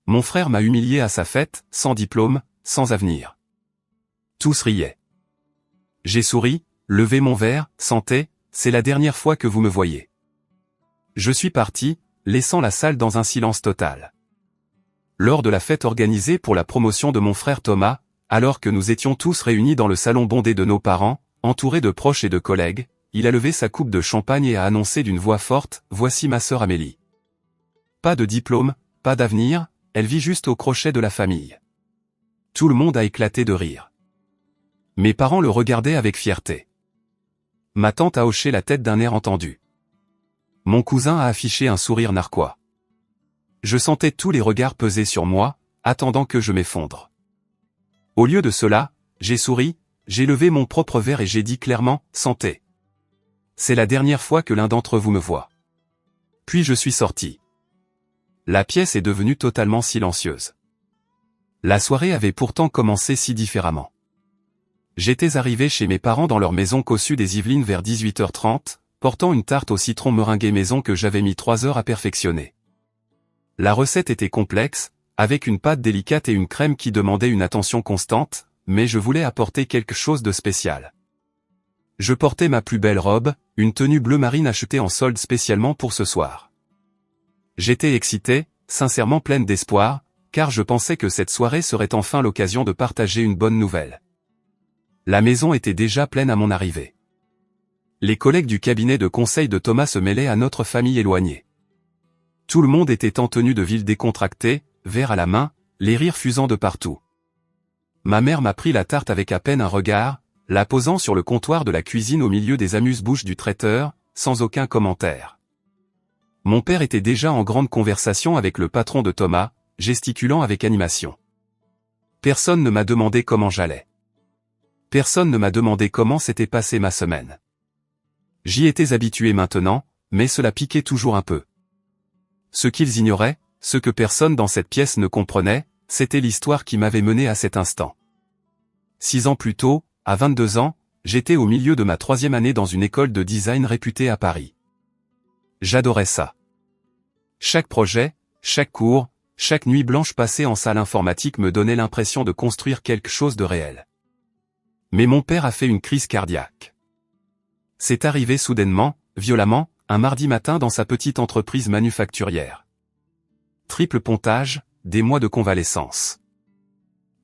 Mon frère m'a humilié à sa fête, sans diplôme, sans avenir. Tous riaient. J'ai souri, levé mon verre, santé, c'est la dernière fois que vous me voyez. Je suis parti, laissant la salle dans un silence total. Lors de la fête organisée pour la promotion de mon frère Thomas, alors que nous étions tous réunis dans le salon bondé de nos parents, entourés de proches et de collègues, il a levé sa coupe de champagne et a annoncé d'une voix forte, « Voici ma sœur Amélie. Pas de diplôme, pas d'avenir, elle vit juste au crochet de la famille. » Tout le monde a éclaté de rire. Mes parents le regardaient avec fierté. Ma tante a hoché la tête d'un air entendu. Mon cousin a affiché un sourire narquois. Je sentais tous les regards peser sur moi, attendant que je m'effondre. Au lieu de cela, j'ai souri, j'ai levé mon propre verre et j'ai dit clairement, « Santé. C'est la dernière fois que l'un d'entre vous me voit. » Puis je suis sorti. La pièce est devenue totalement silencieuse. La soirée avait pourtant commencé si différemment. J'étais arrivé chez mes parents dans leur maison cossue des Yvelines vers 18h30, portant une tarte au citron meringuée maison que j'avais mis 3 heures à perfectionner. La recette était complexe, avec une pâte délicate et une crème qui demandait une attention constante, mais je voulais apporter quelque chose de spécial. Je portais ma plus belle robe, une tenue bleu marine achetée en solde spécialement pour ce soir. J'étais excité, sincèrement pleine d'espoir, car je pensais que cette soirée serait enfin l'occasion de partager une bonne nouvelle. La maison était déjà pleine à mon arrivée. Les collègues du cabinet de conseil de Thomas se mêlaient à notre famille éloignée. Tout le monde était en tenue de ville décontractée, verre à la main, les rires fusant de partout. Ma mère m'a pris la tarte avec à peine un regard, la posant sur le comptoir de la cuisine au milieu des amuse-bouches du traiteur, sans aucun commentaire. Mon père était déjà en grande conversation avec le patron de Thomas, gesticulant avec animation. Personne ne m'a demandé comment j'allais. Personne ne m'a demandé comment s'était passée ma semaine. J'y étais habitué maintenant, mais cela piquait toujours un peu. Ce qu'ils ignoraient, ce que personne dans cette pièce ne comprenait, c'était l'histoire qui m'avait mené à cet instant. 6 ans plus tôt, à 22 ans, j'étais au milieu de ma 3e année dans une école de design réputée à Paris. J'adorais ça. Chaque projet, chaque cours, chaque nuit blanche passée en salle informatique me donnait l'impression de construire quelque chose de réel. Mais mon père a fait une crise cardiaque. C'est arrivé soudainement, violemment, un mardi matin dans sa petite entreprise manufacturière. Triple pontage, des mois de convalescence.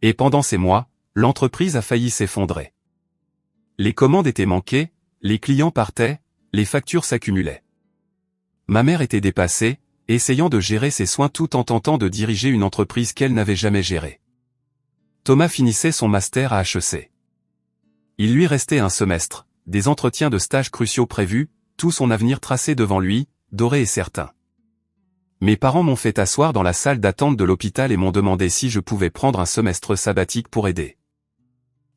Et pendant ces mois, l'entreprise a failli s'effondrer. Les commandes étaient manquées, les clients partaient, les factures s'accumulaient. Ma mère était dépassée, essayant de gérer ses soins tout en tentant de diriger une entreprise qu'elle n'avait jamais gérée. Thomas finissait son master à HEC. Il lui restait un semestre, des entretiens de stage cruciaux prévus, tout son avenir tracé devant lui, doré et certain. Mes parents m'ont fait asseoir dans la salle d'attente de l'hôpital et m'ont demandé si je pouvais prendre un semestre sabbatique pour aider.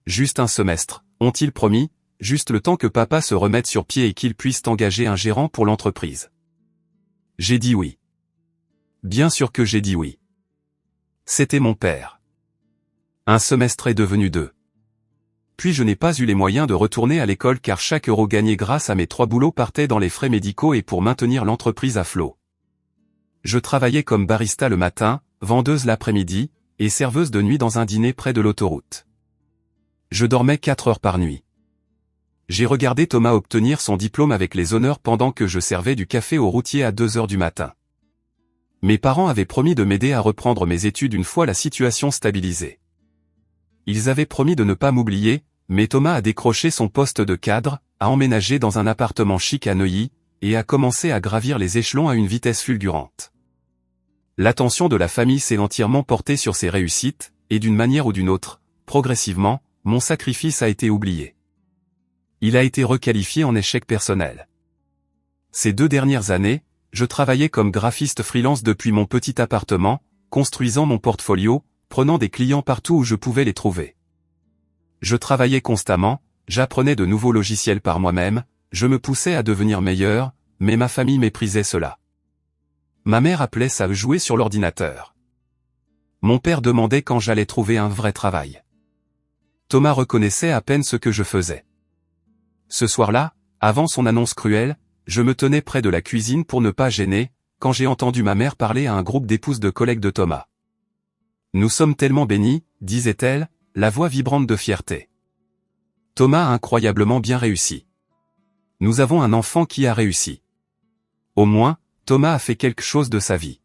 Juste un semestre, ont-ils promis, juste le temps que papa se remette sur pied et qu'il puisse engager un gérant pour l'entreprise. J'ai dit oui. Bien sûr que j'ai dit oui. C'était mon père. Un semestre est devenu 2. Puis je n'ai pas eu les moyens de retourner à l'école car chaque euro gagné grâce à mes 3 boulots partait dans les frais médicaux et pour maintenir l'entreprise à flot. Je travaillais comme barista le matin, vendeuse l'après-midi, et serveuse de nuit dans un dîner près de l'autoroute. Je dormais 4 heures par nuit. J'ai regardé Thomas obtenir son diplôme avec les honneurs pendant que je servais du café aux routiers à 2 heures du matin. Mes parents avaient promis de m'aider à reprendre mes études une fois la situation stabilisée. Ils avaient promis de ne pas m'oublier, mais Thomas a décroché son poste de cadre, a emménagé dans un appartement chic à Neuilly, et a commencé à gravir les échelons à une vitesse fulgurante. L'attention de la famille s'est entièrement portée sur ses réussites, et d'une manière ou d'une autre, progressivement, mon sacrifice a été oublié. Il a été requalifié en échec personnel. Ces 2 dernières années, je travaillais comme graphiste freelance depuis mon petit appartement, construisant mon portfolio, prenant des clients partout où je pouvais les trouver. Je travaillais constamment, j'apprenais de nouveaux logiciels par moi-même, je me poussais à devenir meilleur, mais ma famille méprisait cela. Ma mère appelait ça jouer sur l'ordinateur. Mon père demandait quand j'allais trouver un vrai travail. Thomas reconnaissait à peine ce que je faisais. Ce soir-là, avant son annonce cruelle, je me tenais près de la cuisine pour ne pas gêner, quand j'ai entendu ma mère parler à un groupe d'épouses de collègues de Thomas. Nous sommes tellement bénis, disait-elle, la voix vibrante de fierté. Thomas a incroyablement bien réussi. Nous avons un enfant qui a réussi. Au moins, Thomas a fait quelque chose de sa vie.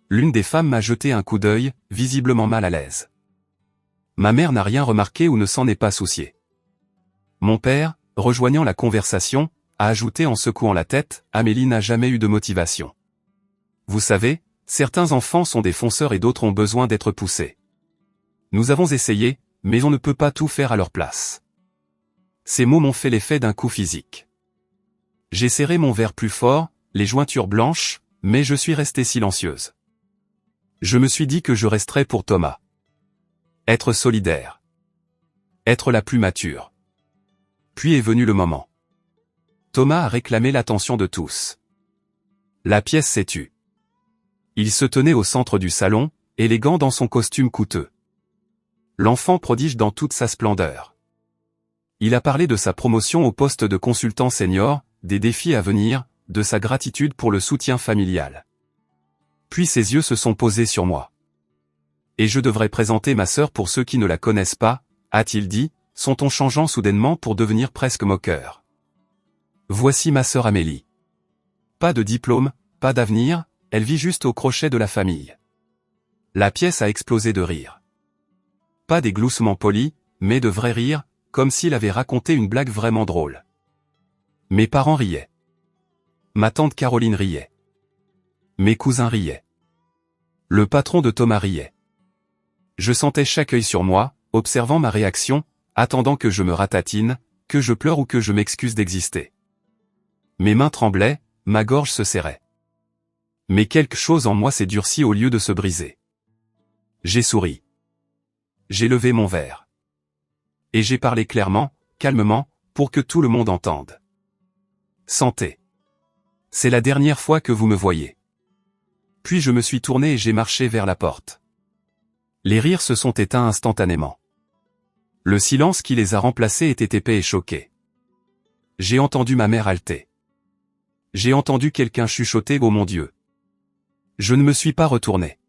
L'une des femmes m'a jeté un coup d'œil, visiblement mal à l'aise. Ma mère n'a rien remarqué ou ne s'en est pas souciée. Mon père, rejoignant la conversation, a ajouté en secouant la tête, Amélie n'a jamais eu de motivation. Vous savez, certains enfants sont des fonceurs et d'autres ont besoin d'être poussés. Nous avons essayé, mais on ne peut pas tout faire à leur place. Ces mots m'ont fait l'effet d'un coup physique. J'ai serré mon verre plus fort, les jointures blanches, mais je suis restée silencieuse. Je me suis dit que je resterais pour Thomas. Être solidaire. Être la plus mature. Puis est venu le moment. Thomas a réclamé l'attention de tous. La pièce s'est tue. Il se tenait au centre du salon, élégant dans son costume coûteux. L'enfant prodige dans toute sa splendeur. Il a parlé de sa promotion au poste de consultant senior, des défis à venir, de sa gratitude pour le soutien familial. Puis ses yeux se sont posés sur moi. Et je devrais présenter ma sœur pour ceux qui ne la connaissent pas, a-t-il dit, son ton changeant soudainement pour devenir presque moqueur. Voici ma sœur Amélie. Pas de diplôme, pas d'avenir, elle vit juste au crochet de la famille. La pièce a explosé de rire. Pas des gloussements polis, mais de vrais rires, comme s'il avait raconté une blague vraiment drôle. Mes parents riaient. Ma tante Caroline riait. Mes cousins riaient. Le patron de Thomas riait. Je sentais chaque œil sur moi, observant ma réaction, attendant que je me ratatine, que je pleure ou que je m'excuse d'exister. Mes mains tremblaient, ma gorge se serrait. Mais quelque chose en moi s'est durci au lieu de se briser. J'ai souri. J'ai levé mon verre. Et j'ai parlé clairement, calmement, pour que tout le monde entende. Santé. C'est la dernière fois que vous me voyez. Puis je me suis tourné et j'ai marché vers la porte. Les rires se sont éteints instantanément. Le silence qui les a remplacés était épais et choqué. J'ai entendu ma mère halter. J'ai entendu quelqu'un chuchoter « Oh mon Dieu !» Je ne me suis pas retourné.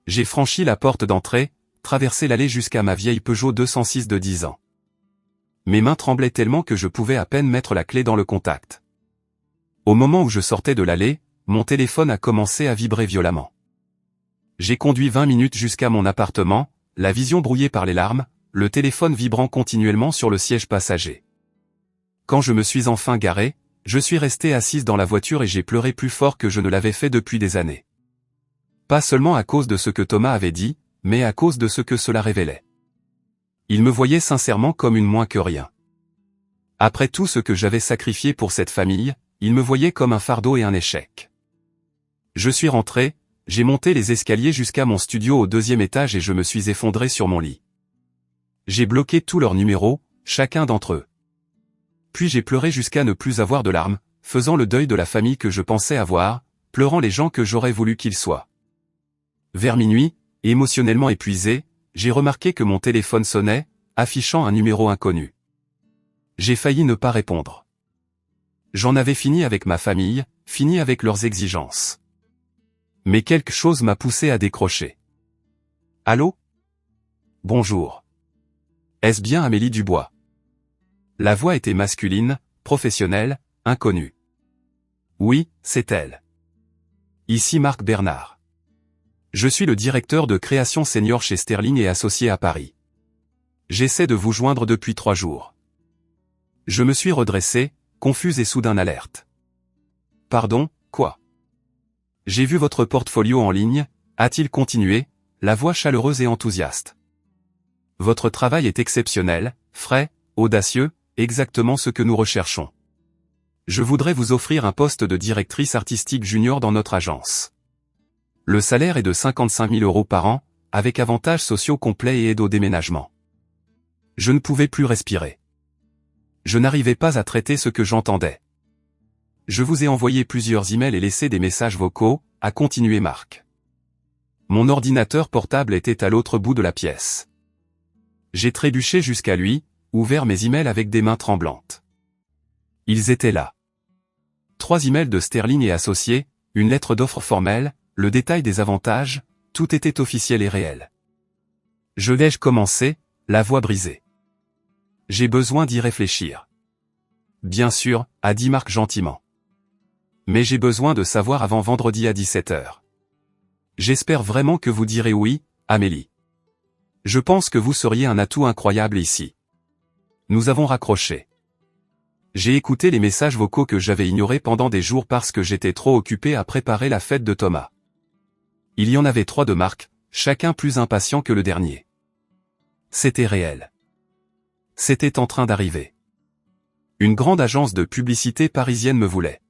J'ai franchi la porte d'entrée, traversé l'allée jusqu'à ma vieille Peugeot 206 de 10 ans. Mes mains tremblaient tellement que je pouvais à peine mettre la clé dans le contact. Au moment où je sortais de l'allée, mon téléphone a commencé à vibrer violemment. J'ai conduit 20 minutes jusqu'à mon appartement, la vision brouillée par les larmes, le téléphone vibrant continuellement sur le siège passager. Quand je me suis enfin garé, je suis restée assise dans la voiture et j'ai pleuré plus fort que je ne l'avais fait depuis des années. Pas seulement à cause de ce que Thomas avait dit, mais à cause de ce que cela révélait. Il me voyait sincèrement comme une moins que rien. Après tout ce que j'avais sacrifié pour cette famille, il me voyait comme un fardeau et un échec. Je suis rentré, j'ai monté les escaliers jusqu'à mon studio au 2e étage et je me suis effondré sur mon lit. J'ai bloqué tous leurs numéros, chacun d'entre eux. Puis j'ai pleuré jusqu'à ne plus avoir de larmes, faisant le deuil de la famille que je pensais avoir, pleurant les gens que j'aurais voulu qu'ils soient. Vers minuit, émotionnellement épuisé, j'ai remarqué que mon téléphone sonnait, affichant un numéro inconnu. J'ai failli ne pas répondre. J'en avais fini avec ma famille, fini avec leurs exigences. Mais quelque chose m'a poussé à décrocher. Allô ? Bonjour. Est-ce bien Amélie Dubois ? La voix était masculine, professionnelle, inconnue. Oui, c'est elle. Ici Marc Bernard. Je suis le directeur de création senior chez Sterling et Associés à Paris. J'essaie de vous joindre depuis 3 jours. Je me suis redressé, confuse et soudain alerte. Pardon, quoi ? J'ai vu votre portfolio en ligne, a-t-il continué, la voix chaleureuse et enthousiaste. Votre travail est exceptionnel, frais, audacieux, exactement ce que nous recherchons. Je voudrais vous offrir un poste de directrice artistique junior dans notre agence. Le salaire est de 55 000 € par an, avec avantages sociaux complets et aide au déménagement. Je ne pouvais plus respirer. Je n'arrivais pas à traiter ce que j'entendais. Je vous ai envoyé plusieurs emails et laissé des messages vocaux, a continué Marc. Mon ordinateur portable était à l'autre bout de la pièce. J'ai trébuché jusqu'à lui, ouvert mes emails avec des mains tremblantes. Ils étaient là. 3 emails de Sterling et Associés, une lettre d'offre formelle, le détail des avantages, tout était officiel et réel. Je l'ai commencé, la voix brisée. J'ai besoin d'y réfléchir. Bien sûr, a dit Marc gentiment. Mais j'ai besoin de savoir avant vendredi à 17h. J'espère vraiment que vous direz oui, Amélie. Je pense que vous seriez un atout incroyable ici. Nous avons raccroché. J'ai écouté les messages vocaux que j'avais ignorés pendant des jours parce que j'étais trop occupé à préparer la fête de Thomas. Il y en avait 3 de Marc, chacun plus impatient que le dernier. C'était réel. C'était en train d'arriver. Une grande agence de publicité parisienne me voulait.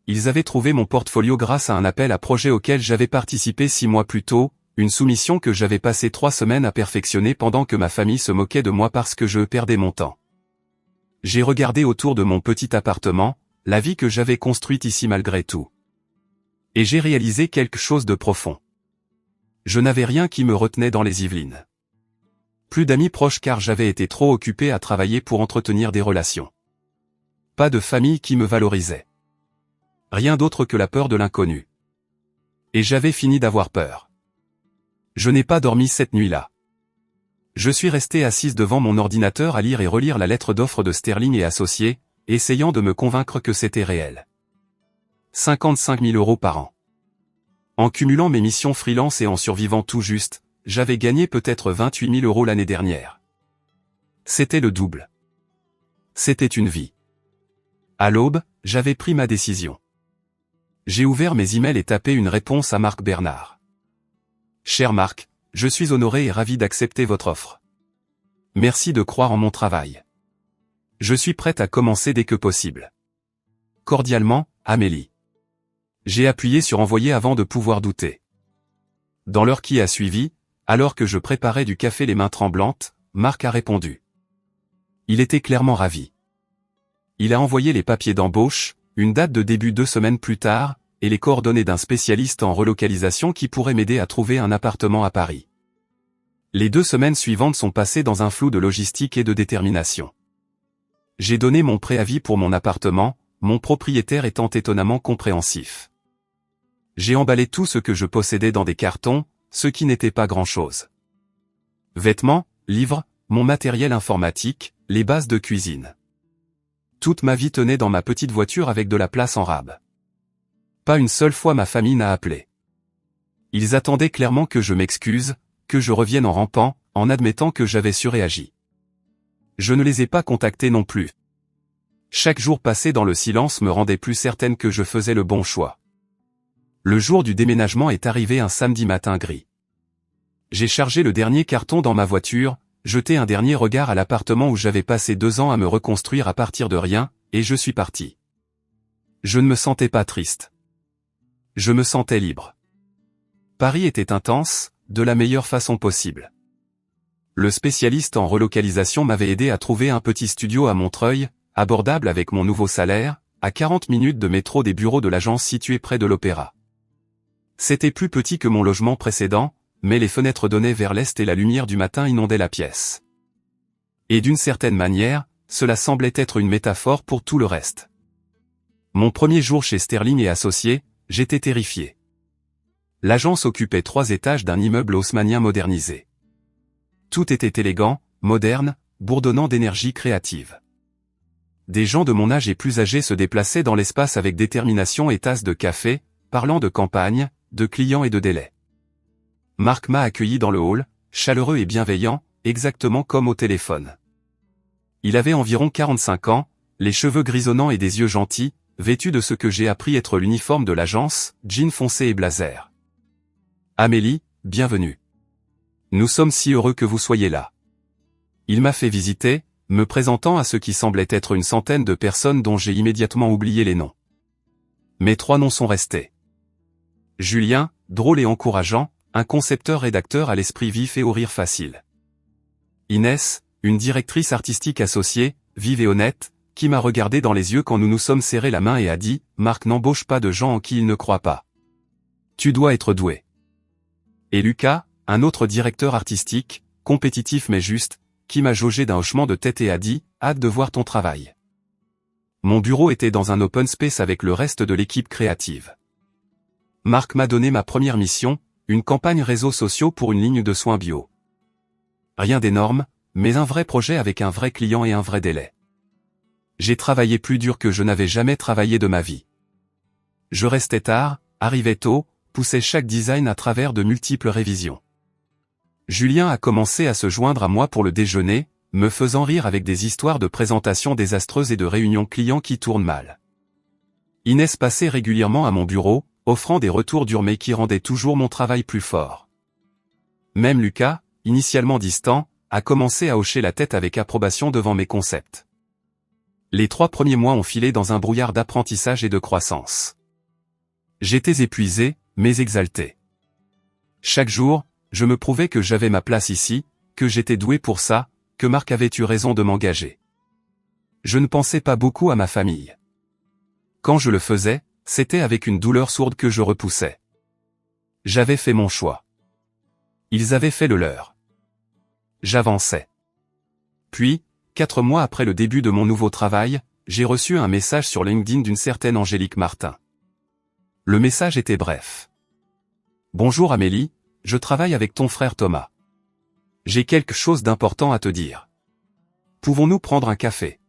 Ils avaient trouvé mon portfolio grâce à un appel à projet auquel j'avais participé 6 mois plus tôt, une soumission que j'avais passé 3 semaines à perfectionner pendant que ma famille se moquait de moi parce que je perdais mon temps. J'ai regardé autour de mon petit appartement, la vie que j'avais construite ici malgré tout. Et j'ai réalisé quelque chose de profond. Je n'avais rien qui me retenait dans les Yvelines. Plus d'amis proches car j'avais été trop occupé à travailler pour entretenir des relations. Pas de famille qui me valorisait. Rien d'autre que la peur de l'inconnu. Et j'avais fini d'avoir peur. Je n'ai pas dormi cette nuit-là. Je suis resté assise devant mon ordinateur à lire et relire la lettre d'offre de Sterling et Associés, essayant de me convaincre que c'était réel. 55 000 € par an. En cumulant mes missions freelance et en survivant tout juste, j'avais gagné peut-être 28 000 € l'année dernière. C'était le double. C'était une vie. À l'aube, j'avais pris ma décision. J'ai ouvert mes emails et tapé une réponse à Marc Bernard. Cher Marc, je suis honoré et ravi d'accepter votre offre. Merci de croire en mon travail. Je suis prête à commencer dès que possible. Cordialement, Amélie. J'ai appuyé sur envoyer avant de pouvoir douter. Dans l'heure qui a suivi, alors que je préparais du café les mains tremblantes, Marc a répondu. Il était clairement ravi. Il a envoyé les papiers d'embauche, une date de début 2 semaines plus tard, et les coordonnées d'un spécialiste en relocalisation qui pourrait m'aider à trouver un appartement à Paris. Les 2 semaines suivantes sont passées dans un flou de logistique et de détermination. J'ai donné mon préavis pour mon appartement, mon propriétaire étant étonnamment compréhensif. J'ai emballé tout ce que je possédais dans des cartons, ce qui n'était pas grand-chose. Vêtements, livres, mon matériel informatique, les bases de cuisine. Toute ma vie tenait dans ma petite voiture avec de la place en rab. Pas une seule fois ma famille n'a appelé. Ils attendaient clairement que je m'excuse, que je revienne en rampant, en admettant que j'avais surréagi. Je ne les ai pas contactés non plus. Chaque jour passé dans le silence me rendait plus certaine que je faisais le bon choix. Le jour du déménagement est arrivé un samedi matin gris. J'ai chargé le dernier carton dans ma voiture, jeté un dernier regard à l'appartement où j'avais passé 2 ans à me reconstruire à partir de rien, et je suis parti. Je ne me sentais pas triste. Je me sentais libre. Paris était intense, de la meilleure façon possible. Le spécialiste en relocalisation m'avait aidé à trouver un petit studio à Montreuil, abordable avec mon nouveau salaire, à 40 minutes de métro des bureaux de l'agence située près de l'Opéra. C'était plus petit que mon logement précédent, mais les fenêtres donnaient vers l'est et la lumière du matin inondait la pièce. Et d'une certaine manière, cela semblait être une métaphore pour tout le reste. Mon premier jour chez Sterling et Associés, j'étais terrifié. L'agence occupait 3 étages d'un immeuble haussmannien modernisé. Tout était élégant, moderne, bourdonnant d'énergie créative. Des gens de mon âge et plus âgés se déplaçaient dans l'espace avec détermination et tasses de café, parlant de campagne, de clients et de délais. Marc m'a accueilli dans le hall, chaleureux et bienveillant, exactement comme au téléphone. Il avait environ 45 ans, les cheveux grisonnants et des yeux gentils, vêtu de ce que j'ai appris être l'uniforme de l'agence, jean foncé et blazer. Amélie, bienvenue. Nous sommes si heureux que vous soyez là. Il m'a fait visiter, me présentant à ce qui semblait être une centaine de personnes dont j'ai immédiatement oublié les noms. Mes 3 noms sont restés. Julien, drôle et encourageant, un concepteur-rédacteur à l'esprit vif et au rire facile. Inès, une directrice artistique associée, vive et honnête, qui m'a regardé dans les yeux quand nous nous sommes serrés la main et a dit « Marc n'embauche pas de gens en qui il ne croit pas. Tu dois être doué. » Et Lucas, un autre directeur artistique, compétitif mais juste, qui m'a jaugé d'un hochement de tête et a dit « Hâte de voir ton travail. » Mon bureau était dans un open space avec le reste de l'équipe créative. Marc m'a donné ma première mission, une campagne réseaux sociaux pour une ligne de soins bio. Rien d'énorme, mais un vrai projet avec un vrai client et un vrai délai. J'ai travaillé plus dur que je n'avais jamais travaillé de ma vie. Je restais tard, arrivais tôt, poussais chaque design à travers de multiples révisions. Julien a commencé à se joindre à moi pour le déjeuner, me faisant rire avec des histoires de présentations désastreuses et de réunions clients qui tournent mal. Inès passait régulièrement à mon bureau, offrant des retours durs mais qui rendaient toujours mon travail plus fort. Même Lucas, initialement distant, a commencé à hocher la tête avec approbation devant mes concepts. Les 3 premiers mois ont filé dans un brouillard d'apprentissage et de croissance. J'étais épuisé, mais exalté. Chaque jour, je me prouvais que j'avais ma place ici, que j'étais doué pour ça, que Marc avait eu raison de m'engager. Je ne pensais pas beaucoup à ma famille. Quand je le faisais, c'était avec une douleur sourde que je repoussais. J'avais fait mon choix. Ils avaient fait le leur. J'avançais. Puis, 4 mois après le début de mon nouveau travail, j'ai reçu un message sur LinkedIn d'une certaine Angélique Martin. Le message était bref. Bonjour Amélie, je travaille avec ton frère Thomas. J'ai quelque chose d'important à te dire. Pouvons-nous prendre un café?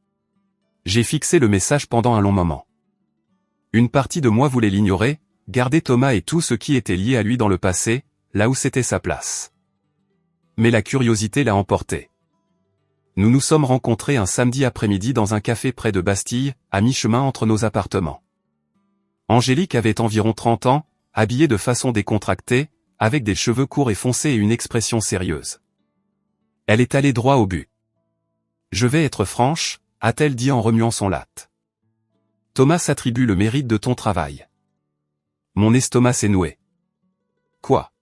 J'ai fixé le message pendant un long moment. Une partie de moi voulait l'ignorer, garder Thomas et tout ce qui était lié à lui dans le passé, là où c'était sa place. Mais la curiosité l'a emporté. Nous nous sommes rencontrés un samedi après-midi dans un café près de Bastille, à mi-chemin entre nos appartements. Angélique avait environ 30 ans, habillée de façon décontractée, avec des cheveux courts et foncés et une expression sérieuse. Elle est allée droit au but. Je vais être franche, a-t-elle dit en remuant son latte. Thomas s'attribue le mérite de ton travail. Mon estomac s'est noué. Quoi?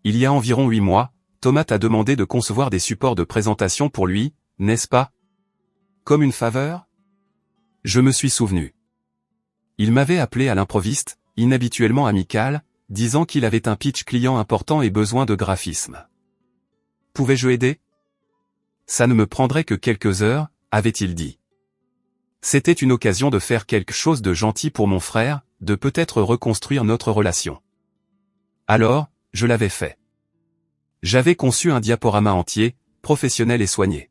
Il y a environ 8 mois, Thomas t'a demandé de concevoir des supports de présentation pour lui, n'est-ce pas? Comme une faveur? Je me suis souvenu. Il m'avait appelé à l'improviste, inhabituellement amical, disant qu'il avait un pitch client important et besoin de graphisme. Pouvais-je aider? Ça ne me prendrait que quelques heures, avait-il dit. C'était une occasion de faire quelque chose de gentil pour mon frère, de peut-être reconstruire notre relation. Alors, je l'avais fait. J'avais conçu un diaporama entier, professionnel et soigné.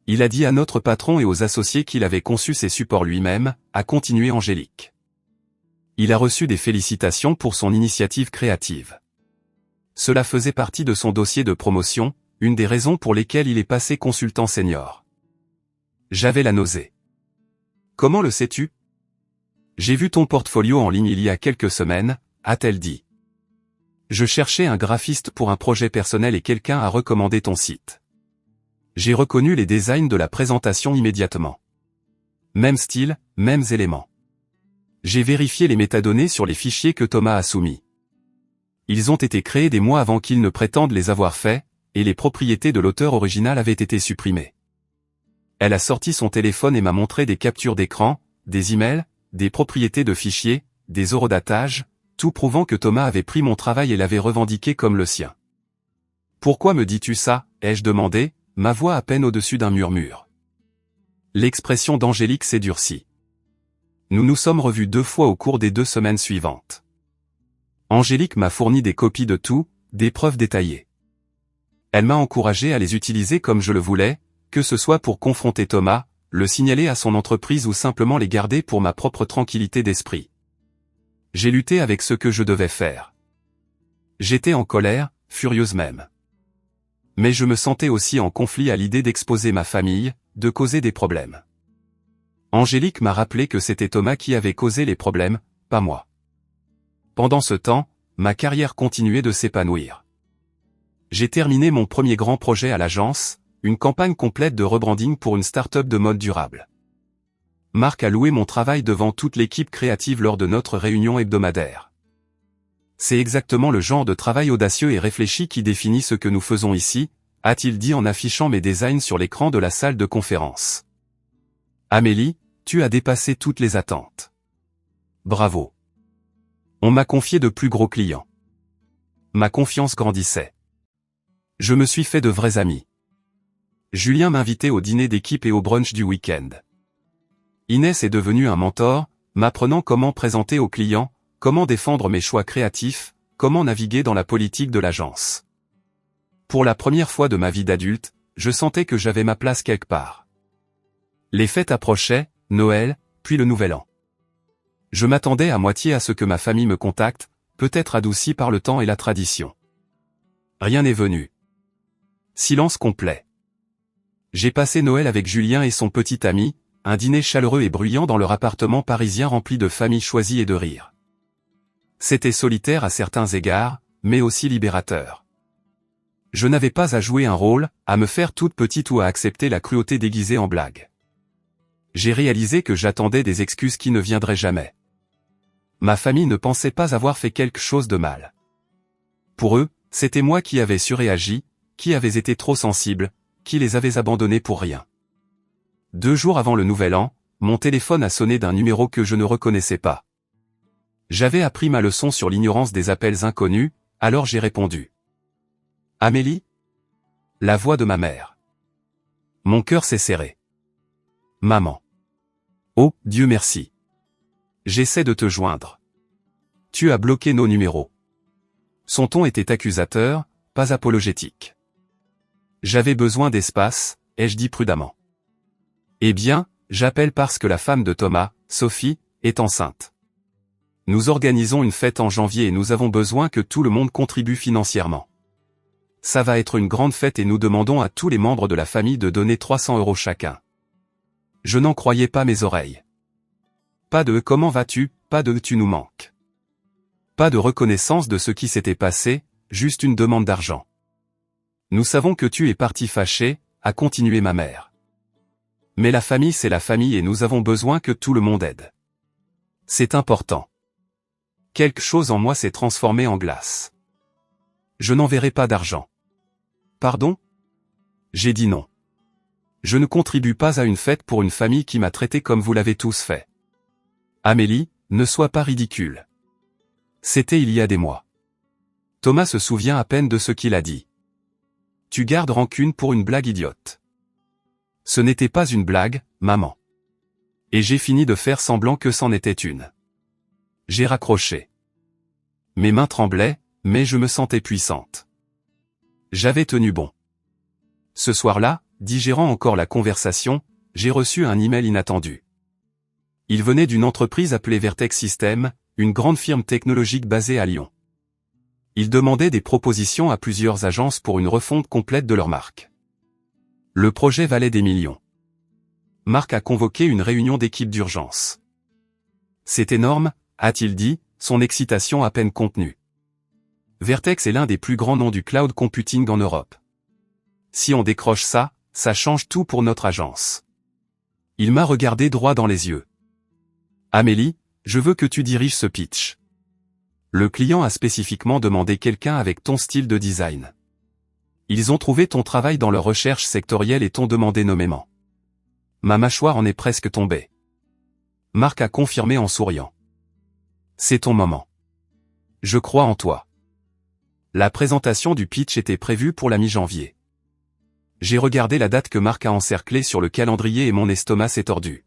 Il a dit à notre patron et aux associés qu'il avait conçu ses supports lui-même, a continué Angélique. Il a reçu des félicitations pour son initiative créative. Cela faisait partie de son dossier de promotion, une des raisons pour lesquelles il est passé consultant senior. J'avais la nausée. Comment le sais-tu? J'ai vu ton portfolio en ligne il y a quelques semaines, a-t-elle dit. Je cherchais un graphiste pour un projet personnel et quelqu'un a recommandé ton site. J'ai reconnu les designs de la présentation immédiatement. Même style, mêmes éléments. J'ai vérifié les métadonnées sur les fichiers que Thomas a soumis. Ils ont été créés des mois avant qu'il ne prétende les avoir faits, et les propriétés de l'auteur original avaient été supprimées. Elle a sorti son téléphone et m'a montré des captures d'écran, des emails, des propriétés de fichiers, des horodatages, tout prouvant que Thomas avait pris mon travail et l'avait revendiqué comme le sien. Pourquoi me dis-tu ça? Ai-je demandé, ma voix à peine au-dessus d'un murmure. L'expression d'Angélique s'est durcie. Nous nous sommes revus 2 fois au cours des 2 semaines suivantes. Angélique m'a fourni des copies de tout, des preuves détaillées. Elle m'a encouragé à les utiliser comme je le voulais, que ce soit pour confronter Thomas, le signaler à son entreprise ou simplement les garder pour ma propre tranquillité d'esprit. J'ai lutté avec ce que je devais faire. J'étais en colère, furieuse même. Mais je me sentais aussi en conflit à l'idée d'exposer ma famille, de causer des problèmes. Angélique m'a rappelé que c'était Thomas qui avait causé les problèmes, pas moi. Pendant ce temps, ma carrière continuait de s'épanouir. J'ai terminé mon premier grand projet à l'agence, une campagne complète de rebranding pour une start-up de mode durable. Marc a loué mon travail devant toute l'équipe créative lors de notre réunion hebdomadaire. C'est exactement le genre de travail audacieux et réfléchi qui définit ce que nous faisons ici, a-t-il dit en affichant mes designs sur l'écran de la salle de conférence. Amélie, tu as dépassé toutes les attentes. Bravo. On m'a confié de plus gros clients. Ma confiance grandissait. Je me suis fait de vrais amis. Julien m'invitait au dîner d'équipe et au brunch du week-end. Inès est devenue un mentor, m'apprenant comment présenter aux clients, comment défendre mes choix créatifs, comment naviguer dans la politique de l'agence. Pour la première fois de ma vie d'adulte, je sentais que j'avais ma place quelque part. Les fêtes approchaient, Noël, puis le Nouvel An. Je m'attendais à moitié à ce que ma famille me contacte, peut-être adouci par le temps et la tradition. Rien n'est venu. Silence complet. J'ai passé Noël avec Julien et son petit ami, un dîner chaleureux et bruyant dans leur appartement parisien rempli de familles choisies et de rires. C'était solitaire à certains égards, mais aussi libérateur. Je n'avais pas à jouer un rôle, à me faire toute petite ou à accepter la cruauté déguisée en blague. J'ai réalisé que j'attendais des excuses qui ne viendraient jamais. Ma famille ne pensait pas avoir fait quelque chose de mal. Pour eux, c'était moi qui avais surréagi, qui avais été trop sensible, qui les avais abandonnés pour rien. 2 jours avant le Nouvel An, mon téléphone a sonné d'un numéro que je ne reconnaissais pas. J'avais appris ma leçon sur l'ignorance des appels inconnus, alors j'ai répondu. Amélie ? La voix de ma mère. Mon cœur s'est serré. Maman. Oh, Dieu merci. J'essaie de te joindre. Tu as bloqué nos numéros. Son ton était accusateur, pas apologétique. J'avais besoin d'espace, ai-je dit prudemment. Eh bien, j'appelle parce que la femme de Thomas, Sophie, est enceinte. Nous organisons une fête en janvier et nous avons besoin que tout le monde contribue financièrement. Ça va être une grande fête et nous demandons à tous les membres de la famille de donner 300 € chacun. Je n'en croyais pas mes oreilles. Pas de « comment vas-tu », pas de « tu nous manques ». Pas de reconnaissance de ce qui s'était passé, juste une demande d'argent. Nous savons que tu es parti fâché, a continué ma mère. Mais la famille c'est la famille et nous avons besoin que tout le monde aide. C'est important. Quelque chose en moi s'est transformé en glace. Je n'enverrai pas d'argent. Pardon ? J'ai dit non. Je ne contribue pas à une fête pour une famille qui m'a traité comme vous l'avez tous fait. Amélie, ne sois pas ridicule. C'était il y a des mois. Thomas se souvient à peine de ce qu'il a dit. Tu gardes rancune pour une blague idiote. Ce n'était pas une blague, maman. Et j'ai fini de faire semblant que c'en était une. J'ai raccroché. Mes mains tremblaient, mais je me sentais puissante. J'avais tenu bon. Ce soir-là, digérant encore la conversation, j'ai reçu un email inattendu. Il venait d'une entreprise appelée Vertex Systems, une grande firme technologique basée à Lyon. Ils demandaient des propositions à plusieurs agences pour une refonte complète de leur marque. Le projet valait des millions. Marc a convoqué une réunion d'équipe d'urgence. C'est énorme, a-t-il dit, son excitation à peine contenue. Vertex est l'un des plus grands noms du cloud computing en Europe. Si on décroche ça, ça change tout pour notre agence. Il m'a regardé droit dans les yeux. Amélie, je veux que tu diriges ce pitch. Le client a spécifiquement demandé quelqu'un avec ton style de design. Ils ont trouvé ton travail dans leur recherche sectorielle et t'ont demandé nommément. Ma mâchoire en est presque tombée. Marc a confirmé en souriant. C'est ton moment. Je crois en toi. La présentation du pitch était prévue pour la mi-janvier. J'ai regardé la date que Marc a encerclée sur le calendrier et mon estomac s'est tordu.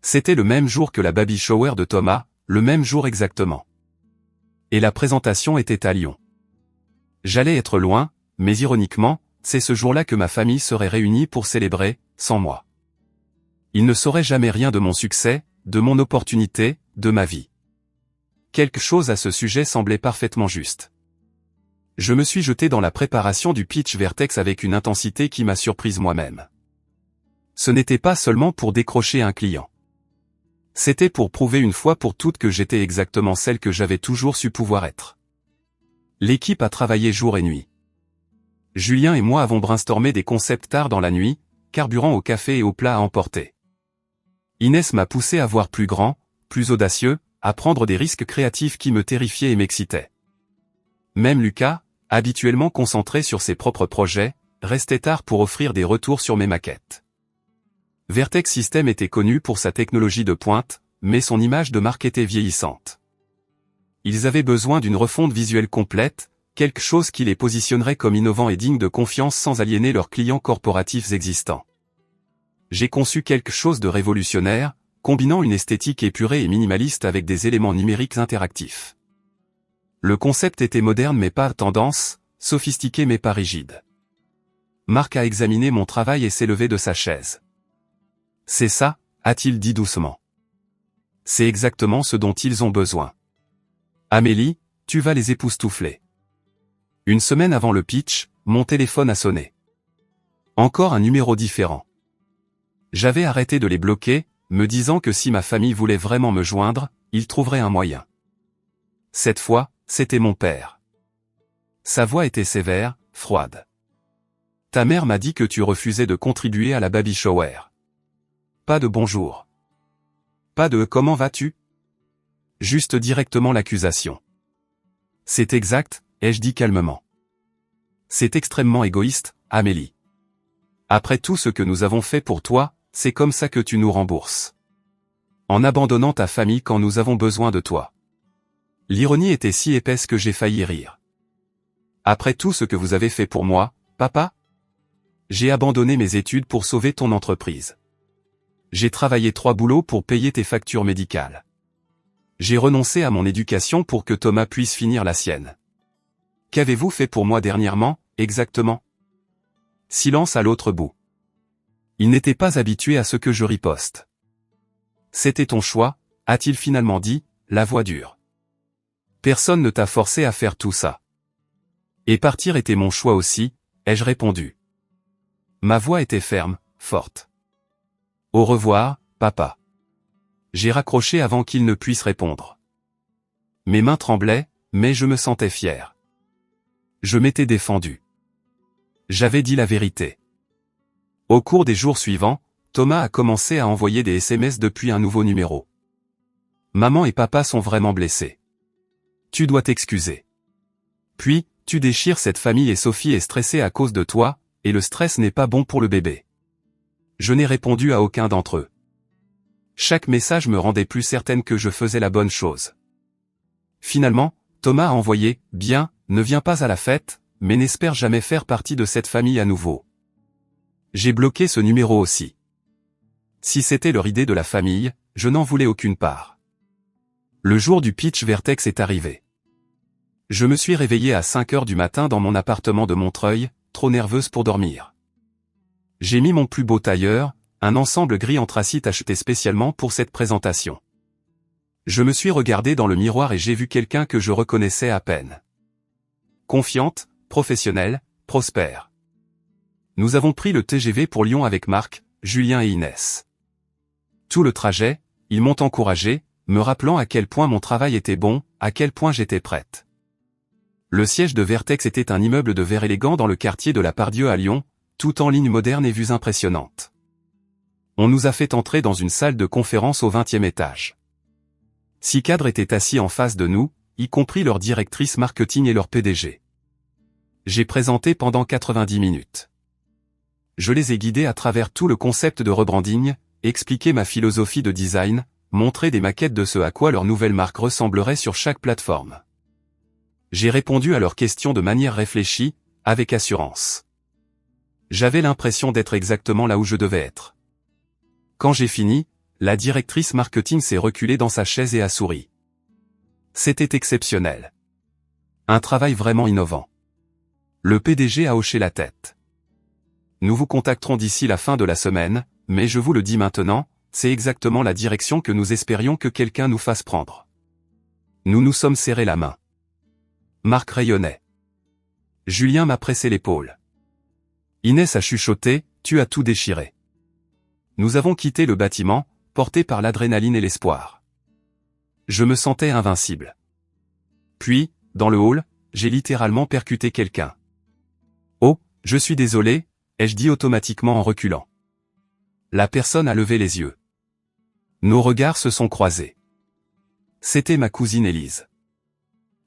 C'était le même jour que la baby shower de Thomas, le même jour exactement. Et la présentation était à Lyon. J'allais être loin, mais ironiquement, c'est ce jour-là que ma famille serait réunie pour célébrer, sans moi. Ils ne sauraient jamais rien de mon succès, de mon opportunité, de ma vie. Quelque chose à ce sujet semblait parfaitement juste. Je me suis jeté dans la préparation du pitch Vertex avec une intensité qui m'a surprise moi-même. Ce n'était pas seulement pour décrocher un client. C'était pour prouver une fois pour toutes que j'étais exactement celle que j'avais toujours su pouvoir être. L'équipe a travaillé jour et nuit. Julien et moi avons brainstormé des concepts tard dans la nuit, carburant au café et au plat à emporter. Inès m'a poussé à voir plus grand, plus audacieux, à prendre des risques créatifs qui me terrifiaient et m'excitaient. Même Lucas, habituellement concentré sur ses propres projets, restait tard pour offrir des retours sur mes maquettes. Vertex Systems était connu pour sa technologie de pointe, mais son image de marque était vieillissante. Ils avaient besoin d'une refonte visuelle complète, quelque chose qui les positionnerait comme innovants et dignes de confiance sans aliéner leurs clients corporatifs existants. J'ai conçu quelque chose de révolutionnaire, combinant une esthétique épurée et minimaliste avec des éléments numériques interactifs. Le concept était moderne mais pas tendance, sophistiqué mais pas rigide. Marc a examiné mon travail et s'est levé de sa chaise. C'est ça, a-t-il dit doucement. C'est exactement ce dont ils ont besoin. Amélie, tu vas les époustoufler. Une semaine avant le pitch, mon téléphone a sonné. Encore un numéro différent. J'avais arrêté de les bloquer, me disant que si ma famille voulait vraiment me joindre, ils trouveraient un moyen. Cette fois, c'était mon père. Sa voix était sévère, froide. Ta mère m'a dit que tu refusais de contribuer à la baby shower. Pas de bonjour. Pas de comment vas-tu? Juste directement l'accusation. C'est exact, ai-je dit calmement. C'est extrêmement égoïste, Amélie. Après tout ce que nous avons fait pour toi, c'est comme ça que tu nous rembourses. En abandonnant ta famille quand nous avons besoin de toi. L'ironie était si épaisse que j'ai failli rire. Après tout ce que vous avez fait pour moi, papa? J'ai abandonné mes études pour sauver ton entreprise. J'ai travaillé 3 boulots pour payer tes factures médicales. J'ai renoncé à mon éducation pour que Thomas puisse finir la sienne. Qu'avez-vous fait pour moi dernièrement, exactement? Silence à l'autre bout. Il n'était pas habitué à ce que je riposte. C'était ton choix, a-t-il finalement dit, la voix dure. Personne ne t'a forcé à faire tout ça. Et partir était mon choix aussi, ai-je répondu. Ma voix était ferme, forte. Au revoir, papa. J'ai raccroché avant qu'il ne puisse répondre. Mes mains tremblaient, mais je me sentais fier. Je m'étais défendu. J'avais dit la vérité. Au cours des jours suivants, Thomas a commencé à envoyer des SMS depuis un nouveau numéro. Maman et papa sont vraiment blessés. Tu dois t'excuser. Puis, tu déchires cette famille et Sophie est stressée à cause de toi, et le stress n'est pas bon pour le bébé. Je n'ai répondu à aucun d'entre eux. Chaque message me rendait plus certaine que je faisais la bonne chose. Finalement, Thomas a envoyé « Bien, ne viens pas à la fête, mais n'espère jamais faire partie de cette famille à nouveau. » J'ai bloqué ce numéro aussi. Si c'était leur idée de la famille, je n'en voulais aucune part. Le jour du pitch Vertex est arrivé. Je me suis réveillé à 5 heures du matin dans mon appartement de Montreuil, trop nerveuse pour dormir. J'ai mis mon plus beau tailleur, un ensemble gris anthracite acheté spécialement pour cette présentation. Je me suis regardé dans le miroir et j'ai vu quelqu'un que je reconnaissais à peine. Confiante, professionnelle, prospère. Nous avons pris le TGV pour Lyon avec Marc, Julien et Inès. Tout le trajet, ils m'ont encouragé, me rappelant à quel point mon travail était bon, à quel point j'étais prête. Le siège de Vertex était un immeuble de verre élégant dans le quartier de la Pardieu à Lyon, tout en lignes modernes et vues impressionnantes. On nous a fait entrer dans une salle de conférence au 20e étage. 6 cadres étaient assis en face de nous, y compris leur directrice marketing et leur PDG. J'ai présenté pendant 90 minutes. Je les ai guidés à travers tout le concept de rebranding, expliqué ma philosophie de design, montré des maquettes de ce à quoi leur nouvelle marque ressemblerait sur chaque plateforme. J'ai répondu à leurs questions de manière réfléchie, avec assurance. J'avais l'impression d'être exactement là où je devais être. Quand j'ai fini, la directrice marketing s'est reculée dans sa chaise et a souri. C'était exceptionnel. Un travail vraiment innovant. Le PDG a hoché la tête. Nous vous contacterons d'ici la fin de la semaine, mais je vous le dis maintenant, c'est exactement la direction que nous espérions que quelqu'un nous fasse prendre. Nous nous sommes serrés la main. Marc rayonnait. Julien m'a pressé l'épaule. Inès a chuchoté, tu as tout déchiré. Nous avons quitté le bâtiment, portés par l'adrénaline et l'espoir. Je me sentais invincible. Puis, dans le hall, j'ai littéralement percuté quelqu'un. Oh, je suis désolé, ai-je dit automatiquement en reculant. La personne a levé les yeux. Nos regards se sont croisés. C'était ma cousine Élise.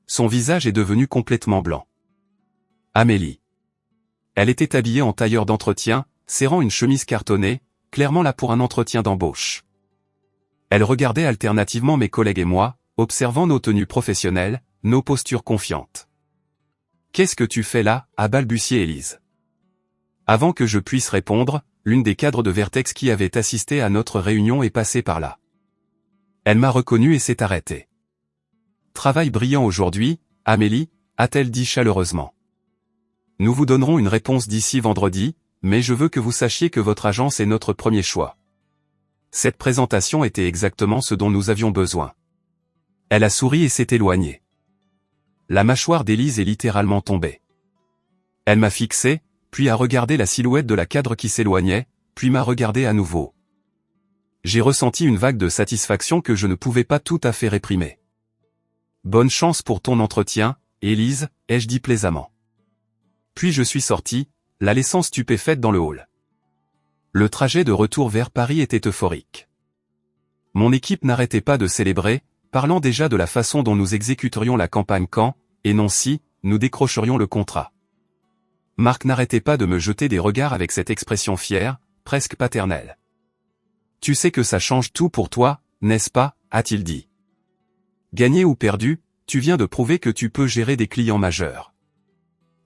Son visage est devenu complètement blanc. Amélie. Elle était habillée en tailleur d'entretien, serrant une chemise cartonnée, clairement là pour un entretien d'embauche. Elle regardait alternativement mes collègues et moi, observant nos tenues professionnelles, nos postures confiantes. « Qu'est-ce que tu fais là ?» a balbutié Élise. Avant que je puisse répondre, l'une des cadres de Vertex qui avait assisté à notre réunion est passée par là. Elle m'a reconnu et s'est arrêtée. « Travail brillant aujourd'hui, Amélie, a-t-elle dit chaleureusement. Nous vous donnerons une réponse d'ici vendredi, mais je veux que vous sachiez que votre agence est notre premier choix. Cette présentation était exactement ce dont nous avions besoin. Elle a souri et s'est éloignée. La mâchoire d'Élise est littéralement tombée. Elle m'a fixé, puis a regardé la silhouette de la cadre qui s'éloignait, puis m'a regardé à nouveau. J'ai ressenti une vague de satisfaction que je ne pouvais pas tout à fait réprimer. Bonne chance pour ton entretien, Élise, ai-je dit plaisamment. Puis je suis sorti, la laissant stupéfaite dans le hall. Le trajet de retour vers Paris était euphorique. Mon équipe n'arrêtait pas de célébrer, parlant déjà de la façon dont nous exécuterions la campagne quand, et non si, nous décrocherions le contrat. Marc n'arrêtait pas de me jeter des regards avec cette expression fière, presque paternelle. « Tu sais que ça change tout pour toi, n'est-ce pas ?» a-t-il dit. « Gagné ou perdu, tu viens de prouver que tu peux gérer des clients majeurs.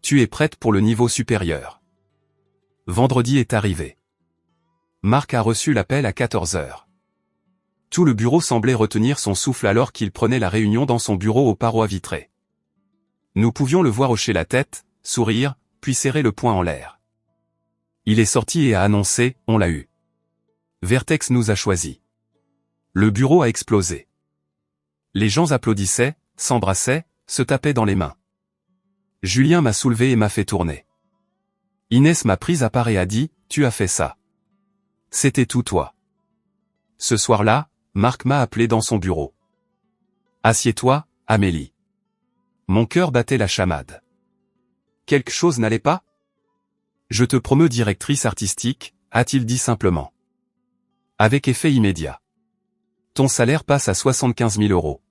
Tu es prête pour le niveau supérieur. » Vendredi est arrivé. Marc a reçu l'appel à 14 heures. Tout le bureau semblait retenir son souffle alors qu'il prenait la réunion dans son bureau aux parois vitrées. Nous pouvions le voir hocher la tête, sourire, puis serrer le poing en l'air. Il est sorti et a annoncé « On l'a eu. Vertex nous a choisis. » Le bureau a explosé. Les gens applaudissaient, s'embrassaient, se tapaient dans les mains. Julien m'a soulevé et m'a fait tourner. Inès m'a prise à part et a dit « Tu as fait ça. C'était tout toi. » Ce soir-là, Marc m'a appelé dans son bureau. « Assieds-toi, Amélie. » Mon cœur battait la chamade. Quelque chose n'allait pas ? Je te promeux directrice artistique, a-t-il dit simplement. Avec effet immédiat. Ton salaire passe à 75 000 €.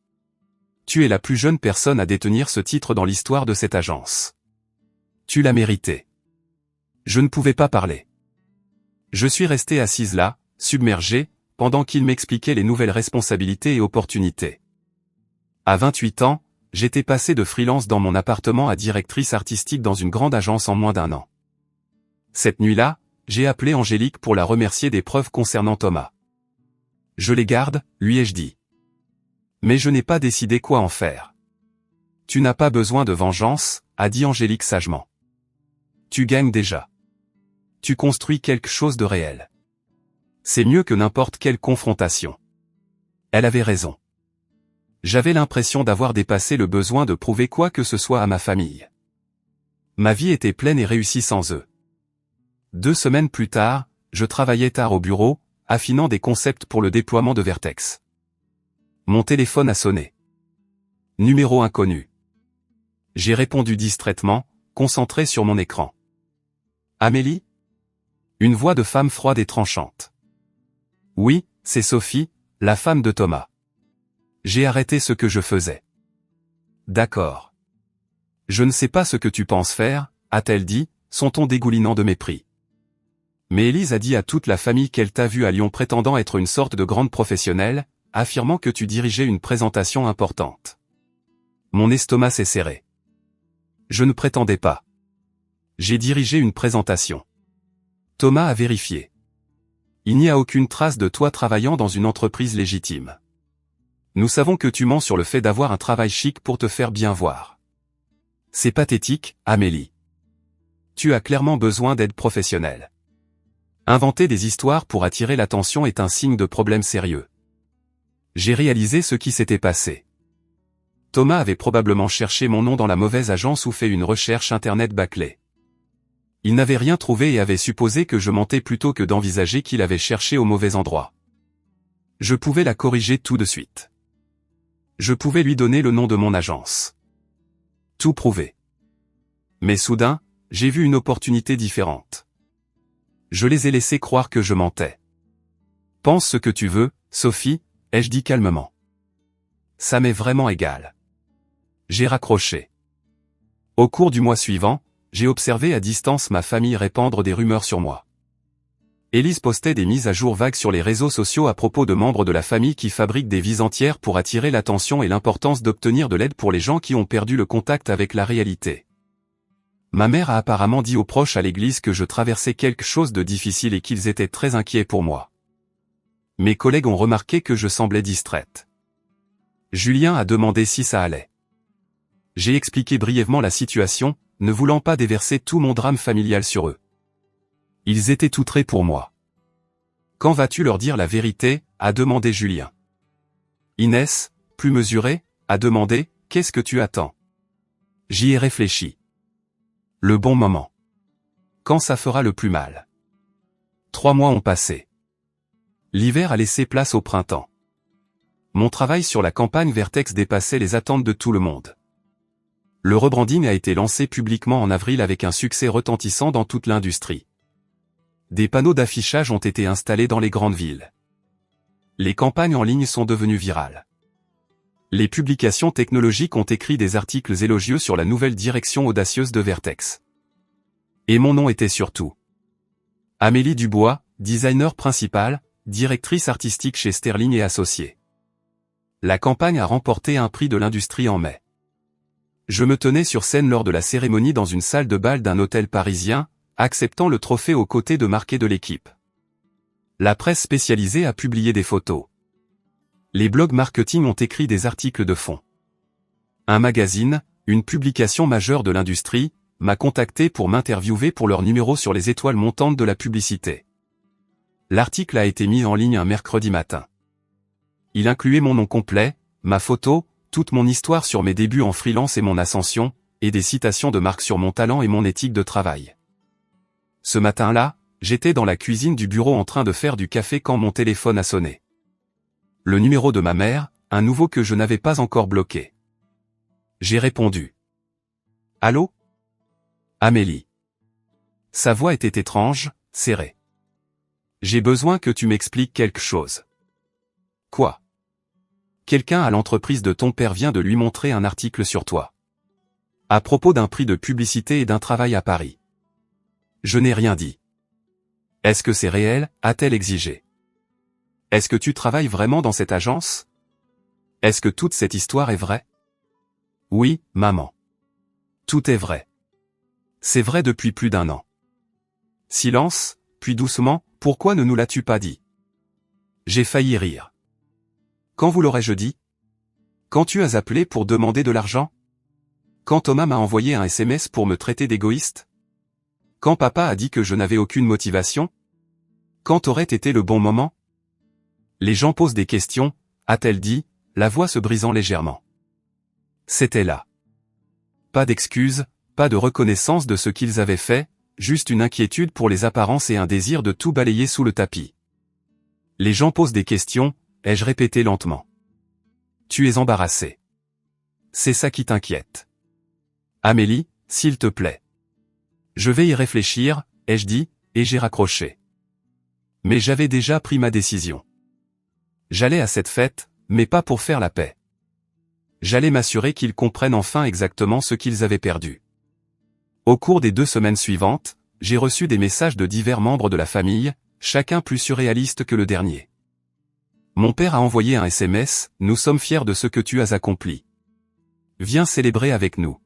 Tu es la plus jeune personne à détenir ce titre dans l'histoire de cette agence. Tu l'as mérité. Je ne pouvais pas parler. Je suis restée assise là, submergée, pendant qu'il m'expliquait les nouvelles responsabilités et opportunités. À 28 ans, j'étais passée de freelance dans mon appartement à directrice artistique dans une grande agence en moins d'1 an. Cette nuit-là, j'ai appelé Angélique pour la remercier des preuves concernant Thomas. Je les garde, lui ai-je dit. Mais je n'ai pas décidé quoi en faire. Tu n'as pas besoin de vengeance, a dit Angélique sagement. Tu gagnes déjà. Tu construis quelque chose de réel. C'est mieux que n'importe quelle confrontation. Elle avait raison. J'avais l'impression d'avoir dépassé le besoin de prouver quoi que ce soit à ma famille. Ma vie était pleine et réussie sans eux. 2 semaines plus tard, je travaillais tard au bureau, affinant des concepts pour le déploiement de Vertex. Mon téléphone a sonné. Numéro inconnu. J'ai répondu distraitement, concentré sur mon écran. Amélie ? Une voix de femme froide et tranchante. Oui, c'est Sophie, la femme de Thomas. J'ai arrêté ce que je faisais. D'accord. Je ne sais pas ce que tu penses faire, a-t-elle dit, son ton dégoulinant de mépris. Mais Élise a dit à toute la famille qu'elle t'a vu à Lyon prétendant être une sorte de grande professionnelle, affirmant que tu dirigeais une présentation importante. Mon estomac s'est serré. Je ne prétendais pas. J'ai dirigé une présentation. Thomas a vérifié. Il n'y a aucune trace de toi travaillant dans une entreprise légitime. Nous savons que tu mens sur le fait d'avoir un travail chic pour te faire bien voir. C'est pathétique, Amélie. Tu as clairement besoin d'aide professionnelle. Inventer des histoires pour attirer l'attention est un signe de problème sérieux. J'ai réalisé ce qui s'était passé. Thomas avait probablement cherché mon nom dans la mauvaise agence ou fait une recherche internet bâclée. Il n'avait rien trouvé et avait supposé que je mentais plutôt que d'envisager qu'il avait cherché au mauvais endroit. Je pouvais la corriger tout de suite. Je pouvais lui donner le nom de mon agence. Tout prouver. Mais soudain, j'ai vu une opportunité différente. Je les ai laissés croire que je mentais. Pense ce que tu veux, Sophie, ai-je dit calmement. Ça m'est vraiment égal. J'ai raccroché. Au cours du mois suivant, j'ai observé à distance ma famille répandre des rumeurs sur moi. Élise postait des mises à jour vagues sur les réseaux sociaux à propos de membres de la famille qui fabriquent des vies entières pour attirer l'attention et l'importance d'obtenir de l'aide pour les gens qui ont perdu le contact avec la réalité. Ma mère a apparemment dit aux proches à l'église que je traversais quelque chose de difficile et qu'ils étaient très inquiets pour moi. Mes collègues ont remarqué que je semblais distraite. Julien a demandé si ça allait. J'ai expliqué brièvement la situation, ne voulant pas déverser tout mon drame familial sur eux. Ils étaient outrés pour moi. Quand vas-tu leur dire la vérité, a demandé Julien. Inès, plus mesurée, a demandé, qu'est-ce que tu attends? J'y ai réfléchi. Le bon moment. Quand ça fera le plus mal. 3 mois ont passé. L'hiver a laissé place au printemps. Mon travail sur la campagne Vertex dépassait les attentes de tout le monde. Le rebranding a été lancé publiquement en avril avec un succès retentissant dans toute l'industrie. Des panneaux d'affichage ont été installés dans les grandes villes. Les campagnes en ligne sont devenues virales. Les publications technologiques ont écrit des articles élogieux sur la nouvelle direction audacieuse de Vertex. Et mon nom était surtout. Amélie Dubois, designer principal, directrice artistique chez Sterling et Associés. La campagne a remporté un prix de l'industrie en mai. Je me tenais sur scène lors de la cérémonie dans une salle de bal d'un hôtel parisien, acceptant le trophée aux côtés de marqués de l'équipe. La presse spécialisée a publié des photos. Les blogs marketing ont écrit des articles de fond. Un magazine, une publication majeure de l'industrie, m'a contacté pour m'interviewer pour leur numéro sur les étoiles montantes de la publicité. L'article a été mis en ligne un mercredi matin. Il incluait mon nom complet, ma photo, toute mon histoire sur mes débuts en freelance et mon ascension, et des citations de marque sur mon talent et mon éthique de travail. Ce matin-là, j'étais dans la cuisine du bureau en train de faire du café quand mon téléphone a sonné. Le numéro de ma mère, un nouveau que je n'avais pas encore bloqué. J'ai répondu. Allô? Amélie. Sa voix était étrange, serrée. J'ai besoin que tu m'expliques quelque chose. Quoi? Quelqu'un à l'entreprise de ton père vient de lui montrer un article sur toi. À propos d'un prix de publicité et d'un travail à Paris. Je n'ai rien dit. Est-ce que c'est réel, a-t-elle exigé. Est-ce que tu travailles vraiment dans cette agence? Est-ce que toute cette histoire est vraie? Oui, maman. Tout est vrai. C'est vrai depuis plus d'1 an. Silence, puis doucement, pourquoi ne nous l'as-tu pas dit? J'ai failli rire. Quand vous l'aurais-je dit? Quand tu as appelé pour demander de l'argent? Quand Thomas m'a envoyé un SMS pour me traiter d'égoïste? Quand papa a dit que je n'avais aucune motivation? Quand aurait été le bon moment? Les gens posent des questions, a-t-elle dit, la voix se brisant légèrement. C'était là. Pas d'excuses, pas de reconnaissance de ce qu'ils avaient fait, juste une inquiétude pour les apparences et un désir de tout balayer sous le tapis. Les gens posent des questions, ai-je répété lentement. Tu es embarrassée. C'est ça qui t'inquiète. Amélie, s'il te plaît. Je vais y réfléchir, ai-je dit, et j'ai raccroché. Mais j'avais déjà pris ma décision. J'allais à cette fête, mais pas pour faire la paix. J'allais m'assurer qu'ils comprennent enfin exactement ce qu'ils avaient perdu. Au cours des 2 semaines suivantes, j'ai reçu des messages de divers membres de la famille, chacun plus surréaliste que le dernier. Mon père a envoyé un SMS, nous sommes fiers de ce que tu as accompli. Viens célébrer avec nous.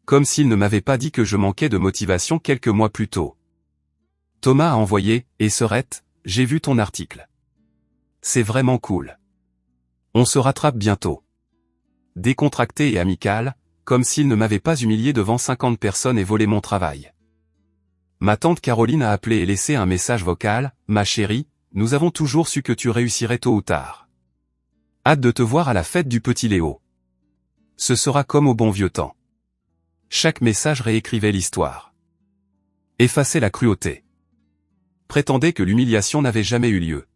Comme s'il ne m'avait pas dit que je manquais de motivation quelques mois plus tôt. Thomas a envoyé, et Serette, j'ai vu ton article. C'est vraiment cool. On se rattrape bientôt. Décontracté et amical, comme s'il ne m'avait pas humilié devant 50 personnes et volé mon travail. Ma tante Caroline a appelé et laissé un message vocal, ma chérie, nous avons toujours su que tu réussirais tôt ou tard. Hâte de te voir à la fête du petit Léo. Ce sera comme au bon vieux temps. Chaque message réécrivait l'histoire. Effaçait la cruauté. Prétendait que l'humiliation n'avait jamais eu lieu.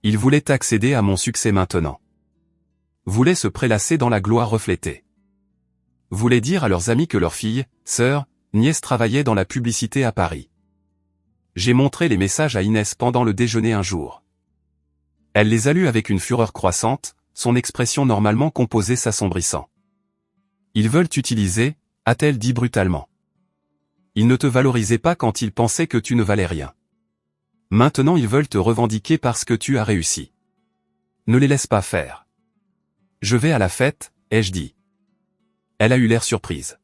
Il voulait accéder à mon succès maintenant. Voulait se prélasser dans la gloire reflétée. Voulait dire à leurs amis que leur fille, sœur, nièce travaillait dans la publicité à Paris. J'ai montré les messages à Inès pendant le déjeuner un jour. Elle les a lus avec une fureur croissante, son expression normalement composée s'assombrissant. Ils veulent t'utiliser, a-t-elle dit brutalement. Ils ne te valorisaient pas quand ils pensaient que tu ne valais rien. Maintenant ils veulent te revendiquer parce que tu as réussi. Ne les laisse pas faire. Je vais à la fête, ai-je dit. Elle a eu l'air surprise.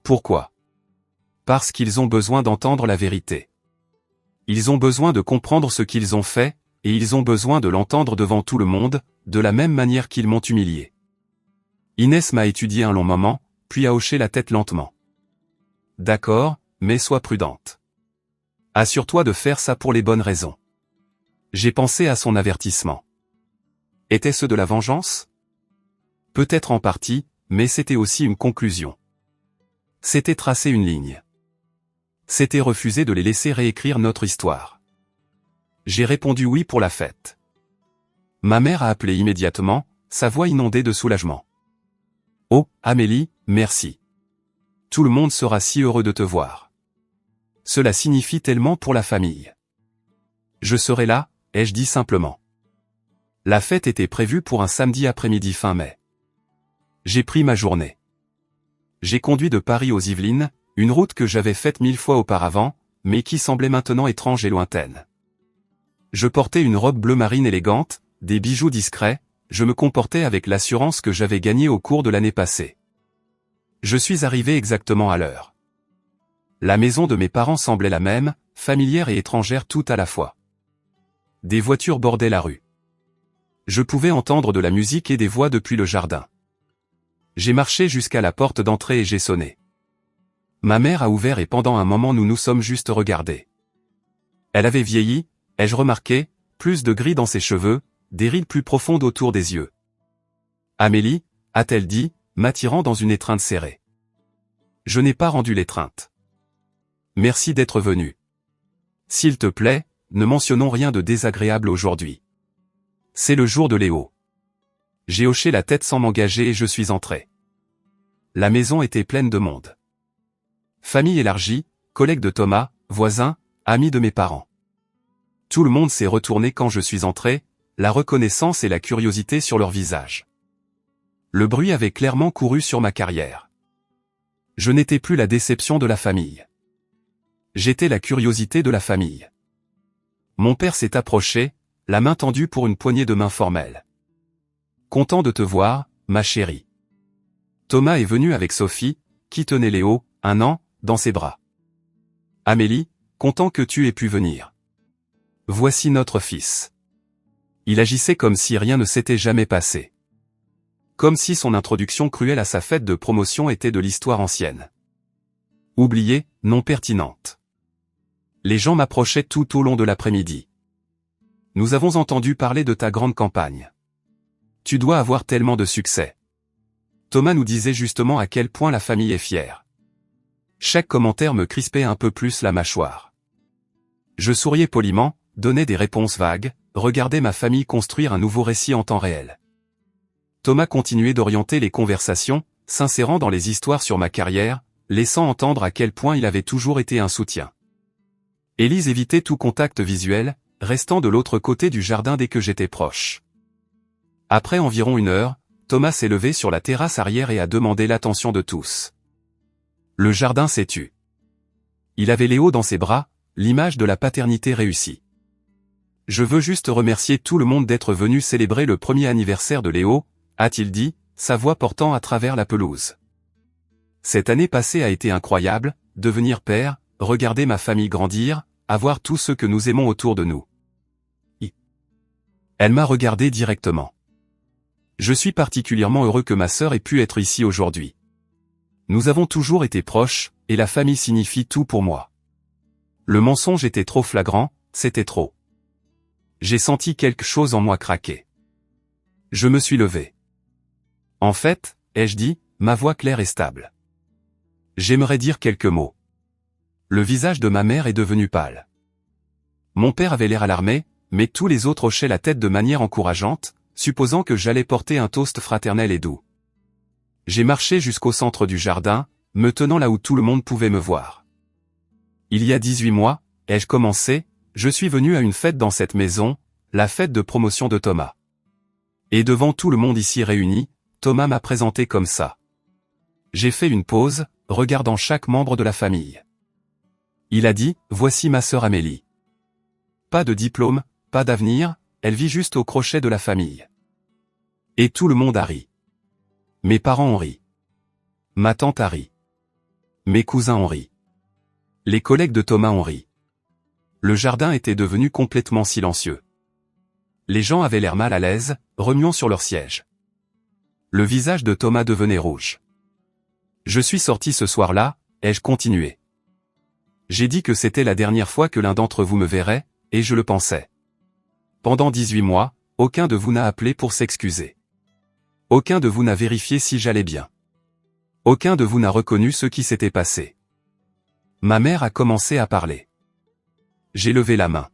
Pourquoi? Parce qu'ils ont besoin d'entendre la vérité. Ils ont besoin de comprendre ce qu'ils ont fait, et ils ont besoin de l'entendre devant tout le monde, de la même manière qu'ils m'ont humilié. Inès m'a étudié un long moment, puis a hoché la tête lentement. D'accord, mais sois prudente. Assure-toi de faire ça pour les bonnes raisons. J'ai pensé à son avertissement. Était-ce de la vengeance? Peut-être en partie, mais c'était aussi une conclusion. C'était tracer une ligne. C'était refuser de les laisser réécrire notre histoire. J'ai répondu oui pour la fête. Ma mère a appelé immédiatement, sa voix inondée de soulagement. Oh, Amélie, merci. Tout le monde sera si heureux de te voir. Cela signifie tellement pour la famille. Je serai là, ai-je dit simplement. La fête était prévue pour un samedi après-midi fin mai. J'ai pris ma journée. J'ai conduit de Paris aux Yvelines, une route que j'avais faite 1000 fois auparavant, mais qui semblait maintenant étrange et lointaine. Je portais une robe bleu marine élégante, des bijoux discrets, je me comportais avec l'assurance que j'avais gagnée au cours de l'année passée. Je suis arrivé exactement à l'heure. La maison de mes parents semblait la même, familière et étrangère tout à la fois. Des voitures bordaient la rue. Je pouvais entendre de la musique et des voix depuis le jardin. J'ai marché jusqu'à la porte d'entrée et j'ai sonné. Ma mère a ouvert et pendant un moment nous nous sommes juste regardés. Elle avait vieilli, ai-je remarqué, plus de gris dans ses cheveux, des rides plus profondes autour des yeux. Amélie, a-t-elle dit, m'attirant dans une étreinte serrée. Je n'ai pas rendu l'étreinte. Merci d'être venu. S'il te plaît, ne mentionnons rien de désagréable aujourd'hui. C'est le jour de Léo. J'ai hoché la tête sans m'engager et je suis entré. La maison était pleine de monde. Famille élargie, collègues de Thomas, voisins, amis de mes parents. Tout le monde s'est retourné quand je suis entré, la reconnaissance et la curiosité sur leurs visages. Le bruit avait clairement couru sur ma carrière. Je n'étais plus la déception de la famille. J'étais la curiosité de la famille. Mon père s'est approché, la main tendue pour une poignée de main formelle. Content de te voir, ma chérie. Thomas est venu avec Sophie, qui tenait Léo, 1 an, dans ses bras. Amélie, content que tu aies pu venir. Voici notre fils. Il agissait comme si rien ne s'était jamais passé. Comme si son introduction cruelle à sa fête de promotion était de l'histoire ancienne. Oubliée, non pertinente. Les gens m'approchaient tout au long de l'après-midi. Nous avons entendu parler de ta grande campagne. Tu dois avoir tellement de succès. Thomas nous disait justement à quel point la famille est fière. Chaque commentaire me crispait un peu plus la mâchoire. Je souriais poliment, donnais des réponses vagues, regardais ma famille construire un nouveau récit en temps réel. Thomas continuait d'orienter les conversations, s'insérant dans les histoires sur ma carrière, laissant entendre à quel point il avait toujours été un soutien. Élise évitait tout contact visuel, restant de l'autre côté du jardin dès que j'étais proche. Après environ 1 heure, Thomas s'est levé sur la terrasse arrière et a demandé l'attention de tous. Le jardin s'est tu. Il avait Léo dans ses bras, l'image de la paternité réussie. Je veux juste remercier tout le monde d'être venu célébrer le premier anniversaire de Léo, a-t-il dit, sa voix portant à travers la pelouse. Cette année passée a été incroyable, devenir père, regarder ma famille grandir, avoir tous ceux que nous aimons autour de nous. Elle m'a regardé directement. Je suis particulièrement heureux que ma sœur ait pu être ici aujourd'hui. Nous avons toujours été proches, et la famille signifie tout pour moi. Le mensonge était trop flagrant, c'était trop. J'ai senti quelque chose en moi craquer. Je me suis levé. En fait, ai-je dit, ma voix claire et stable. J'aimerais dire quelques mots. Le visage de ma mère est devenu pâle. Mon père avait l'air alarmé, mais tous les autres hochaient la tête de manière encourageante, supposant que j'allais porter un toast fraternel et doux. J'ai marché jusqu'au centre du jardin, me tenant là où tout le monde pouvait me voir. Il y a 18 mois, ai-je commencé, je suis venu à une fête dans cette maison, la fête de promotion de Thomas. Et devant tout le monde ici réuni, Thomas m'a présenté comme ça. J'ai fait une pause, regardant chaque membre de la famille. Il a dit, voici ma sœur Amélie. Pas de diplôme, pas d'avenir, elle vit juste au crochet de la famille. Et tout le monde a ri. Mes parents ont ri. Ma tante a ri. Mes cousins ont ri. Les collègues de Thomas ont ri. Le jardin était devenu complètement silencieux. Les gens avaient l'air mal à l'aise, remuant sur leur siège. Le visage de Thomas devenait rouge. Je suis sorti ce soir-là, ai-je continué. J'ai dit que c'était la dernière fois que l'un d'entre vous me verrait, et je le pensais. Pendant 18 mois, aucun de vous n'a appelé pour s'excuser. Aucun de vous n'a vérifié si j'allais bien. Aucun de vous n'a reconnu ce qui s'était passé. Ma mère a commencé à parler. J'ai levé la main.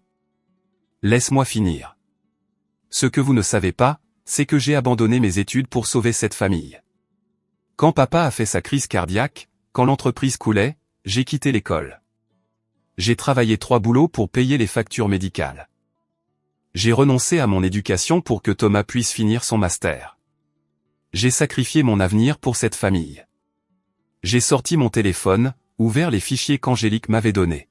Laisse-moi finir. Ce que vous ne savez pas, c'est que j'ai abandonné mes études pour sauver cette famille. Quand papa a fait sa crise cardiaque, quand l'entreprise coulait, j'ai quitté l'école. J'ai travaillé 3 boulots pour payer les factures médicales. J'ai renoncé à mon éducation pour que Thomas puisse finir son master. J'ai sacrifié mon avenir pour cette famille. J'ai sorti mon téléphone, ouvert les fichiers qu'Angélique m'avait donnés.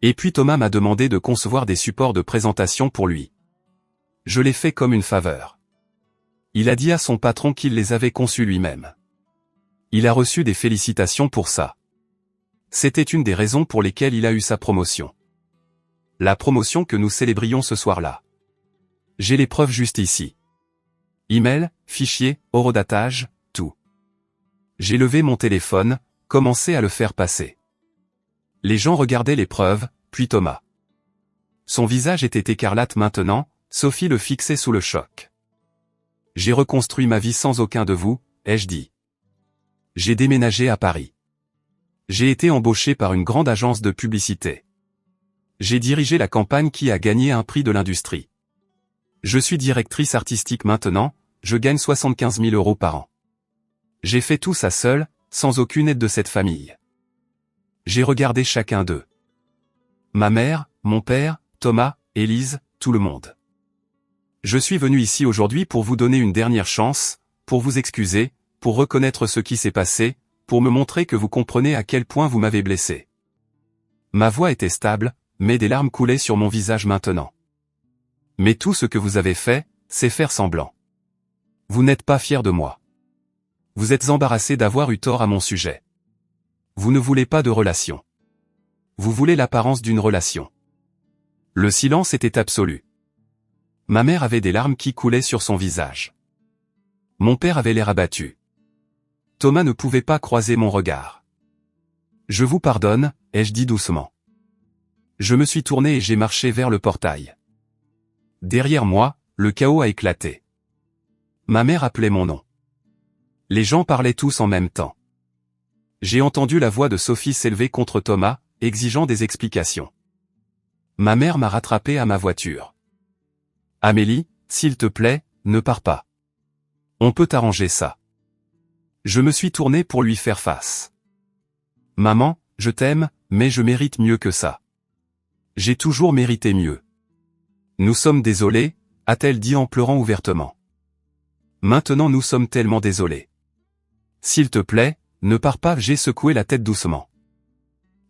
Et puis Thomas m'a demandé de concevoir des supports de présentation pour lui. Je l'ai fait comme une faveur. Il a dit à son patron qu'il les avait conçus lui-même. Il a reçu des félicitations pour ça. C'était une des raisons pour lesquelles il a eu sa promotion. La promotion que nous célébrions ce soir-là. J'ai les preuves juste ici. Email, fichier, horodatage, tout. J'ai levé mon téléphone, commencé à le faire passer. Les gens regardaient les preuves, puis Thomas. Son visage était écarlate maintenant, Sophie le fixait sous le choc. J'ai reconstruit ma vie sans aucun de vous, ai-je dit. J'ai déménagé à Paris. J'ai été embauché par une grande agence de publicité. J'ai dirigé la campagne qui a gagné un prix de l'industrie. Je suis directrice artistique maintenant, je gagne 75 000 € par an. J'ai fait tout ça seul, sans aucune aide de cette famille. J'ai regardé chacun d'eux. Ma mère, mon père, Thomas, Élise, tout le monde. Je suis venu ici aujourd'hui pour vous donner une dernière chance, pour vous excuser, pour reconnaître ce qui s'est passé, pour me montrer que vous comprenez à quel point vous m'avez blessé. Ma voix était stable, mais des larmes coulaient sur mon visage maintenant. Mais tout ce que vous avez fait, c'est faire semblant. Vous n'êtes pas fier de moi. Vous êtes embarrassé d'avoir eu tort à mon sujet. Vous ne voulez pas de relation. Vous voulez l'apparence d'une relation. Le silence était absolu. Ma mère avait des larmes qui coulaient sur son visage. Mon père avait l'air abattu. Thomas ne pouvait pas croiser mon regard. Je vous pardonne, ai-je dit doucement. Je me suis tourné et j'ai marché vers le portail. Derrière moi, le chaos a éclaté. Ma mère appelait mon nom. Les gens parlaient tous en même temps. J'ai entendu la voix de Sophie s'élever contre Thomas, exigeant des explications. Ma mère m'a rattrapé à ma voiture. Amélie, s'il te plaît, ne pars pas. On peut arranger ça. Je me suis tourné pour lui faire face. Maman, je t'aime, mais je mérite mieux que ça. J'ai toujours mérité mieux. Nous sommes désolés, a-t-elle dit en pleurant ouvertement. Maintenant nous sommes tellement désolés. S'il te plaît, ne pars pas, j'ai secoué la tête doucement.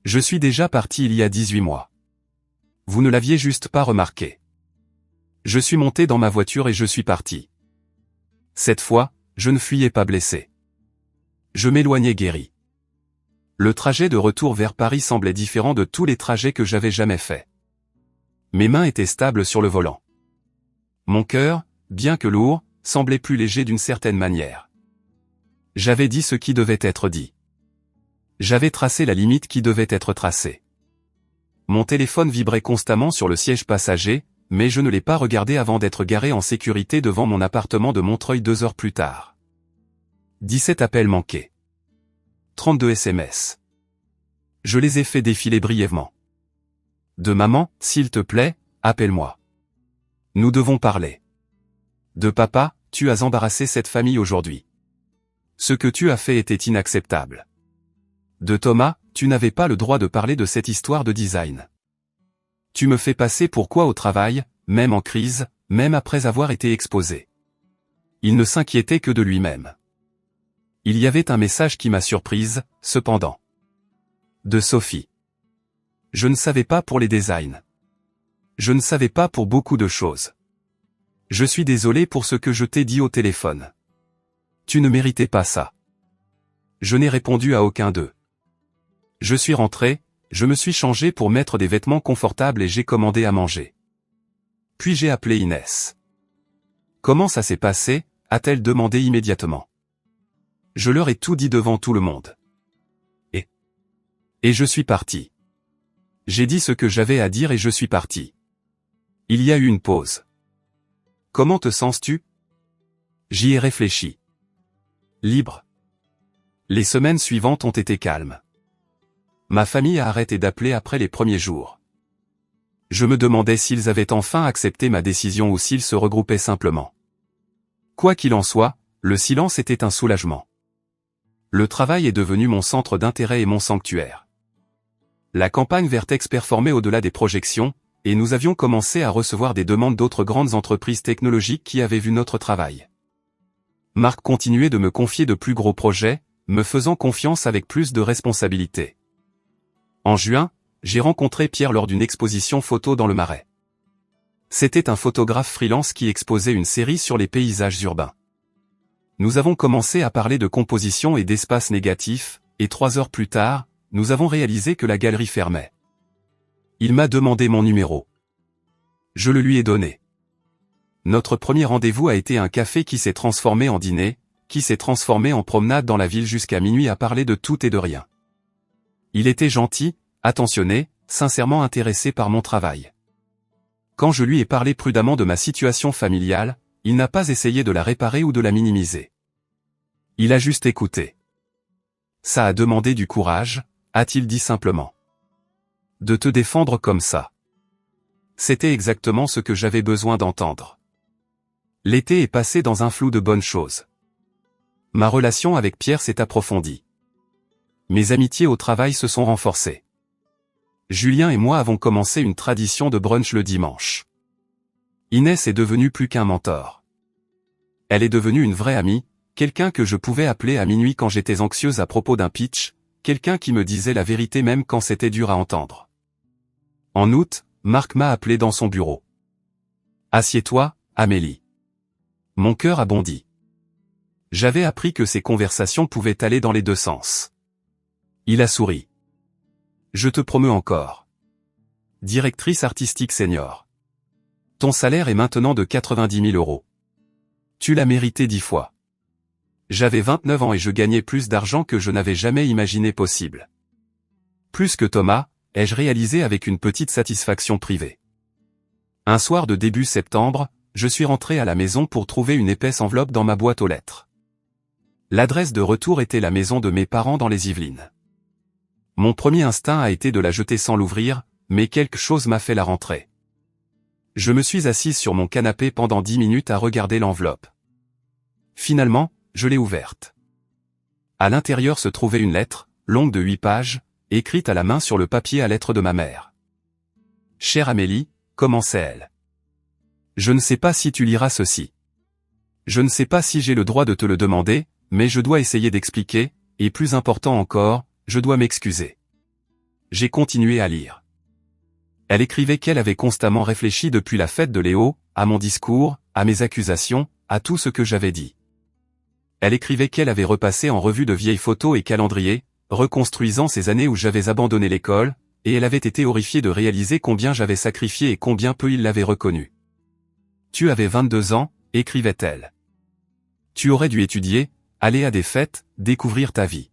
Je suis déjà parti il y a 18 mois. Vous ne l'aviez juste pas remarqué. Je suis monté dans ma voiture et je suis parti. Cette fois, je ne fuyais pas blessé. Je m'éloignais guéri. Le trajet de retour vers Paris semblait différent de tous les trajets que j'avais jamais faits. Mes mains étaient stables sur le volant. Mon cœur, bien que lourd, semblait plus léger d'une certaine manière. J'avais dit ce qui devait être dit. J'avais tracé la limite qui devait être tracée. Mon téléphone vibrait constamment sur le siège passager, mais je ne l'ai pas regardé avant d'être garé en sécurité devant mon appartement de Montreuil 2 heures plus tard. 17 appels manqués. 32 SMS. Je les ai fait défiler brièvement. De maman, s'il te plaît, appelle-moi. Nous devons parler. De papa, tu as embarrassé cette famille aujourd'hui. Ce que tu as fait était inacceptable. De Thomas, tu n'avais pas le droit de parler de cette histoire de design. Tu me fais passer pour quoi au travail, même en crise, même après avoir été exposé. Il ne s'inquiétait que de lui-même. Il y avait un message qui m'a surprise, cependant. De Sophie. Je ne savais pas pour les designs. Je ne savais pas pour beaucoup de choses. Je suis désolé pour ce que je t'ai dit au téléphone. Tu ne méritais pas ça. Je n'ai répondu à aucun d'eux. Je suis rentré, je me suis changé pour mettre des vêtements confortables et j'ai commandé à manger. Puis j'ai appelé Inès. Comment ça s'est passé, a-t-elle demandé immédiatement. Je leur ai tout dit devant tout le monde. Et je suis parti. J'ai dit ce que j'avais à dire et je suis parti. Il y a eu une pause. Comment te sens-tu? J'y ai réfléchi. Libre. Les semaines suivantes ont été calmes. Ma famille a arrêté d'appeler après les premiers jours. Je me demandais s'ils avaient enfin accepté ma décision ou s'ils se regroupaient simplement. Quoi qu'il en soit, le silence était un soulagement. Le travail est devenu mon centre d'intérêt et mon sanctuaire. La campagne Vertex performait au-delà des projections, et nous avions commencé à recevoir des demandes d'autres grandes entreprises technologiques qui avaient vu notre travail. Marc continuait de me confier de plus gros projets, me faisant confiance avec plus de responsabilités. En juin, j'ai rencontré Pierre lors d'une exposition photo dans le Marais. C'était un photographe freelance qui exposait une série sur les paysages urbains. Nous avons commencé à parler de composition et d'espace négatif, et 3 heures plus tard, nous avons réalisé que la galerie fermait. Il m'a demandé mon numéro. Je le lui ai donné. Notre premier rendez-vous a été un café qui s'est transformé en dîner, qui s'est transformé en promenade dans la ville jusqu'à minuit à parler de tout et de rien. Il était gentil, attentionné, sincèrement intéressé par mon travail. Quand je lui ai parlé prudemment de ma situation familiale, il n'a pas essayé de la réparer ou de la minimiser. Il a juste écouté. Ça a demandé du courage, a-t-il dit simplement. De te défendre comme ça. C'était exactement ce que j'avais besoin d'entendre. L'été est passé dans un flou de bonnes choses. Ma relation avec Pierre s'est approfondie. Mes amitiés au travail se sont renforcées. Julien et moi avons commencé une tradition de brunch le dimanche. Inès est devenue plus qu'un mentor. Elle est devenue une vraie amie, quelqu'un que je pouvais appeler à minuit quand j'étais anxieuse à propos d'un pitch, quelqu'un qui me disait la vérité même quand c'était dur à entendre. En août, Marc m'a appelé dans son bureau. « Assieds-toi, Amélie. » Mon cœur a bondi. J'avais appris que ces conversations pouvaient aller dans les deux sens. Il a souri. « Je te promeux encore. Directrice artistique senior. Ton salaire est maintenant de 90 000 €. Tu l'as mérité 10 fois. » J'avais 29 ans et je gagnais plus d'argent que je n'avais jamais imaginé possible. Plus que Thomas, ai-je réalisé avec une petite satisfaction privée. Un soir de début septembre, je suis rentré à la maison pour trouver une épaisse enveloppe dans ma boîte aux lettres. L'adresse de retour était la maison de mes parents dans les Yvelines. Mon premier instinct a été de la jeter sans l'ouvrir, mais quelque chose m'a fait la rentrer. Je me suis assise sur mon canapé pendant 10 minutes à regarder l'enveloppe. Finalement, je l'ai ouverte. À l'intérieur se trouvait une lettre, longue de 8 pages, écrite à la main sur le papier à lettres de ma mère. « Chère Amélie, commençait-elle. Je ne sais pas si tu liras ceci. Je ne sais pas si j'ai le droit de te le demander, mais je dois essayer d'expliquer, et plus important encore, je dois m'excuser. » J'ai continué à lire. Elle écrivait qu'elle avait constamment réfléchi depuis la fête de Léo, à mon discours, à mes accusations, à tout ce que j'avais dit. Elle écrivait qu'elle avait repassé en revue de vieilles photos et calendriers, reconstruisant ces années où j'avais abandonné l'école, et elle avait été horrifiée de réaliser combien j'avais sacrifié et combien peu il l'avait reconnu. « Tu avais 22 ans, écrivait-elle. Tu aurais dû étudier, aller à des fêtes, découvrir ta vie.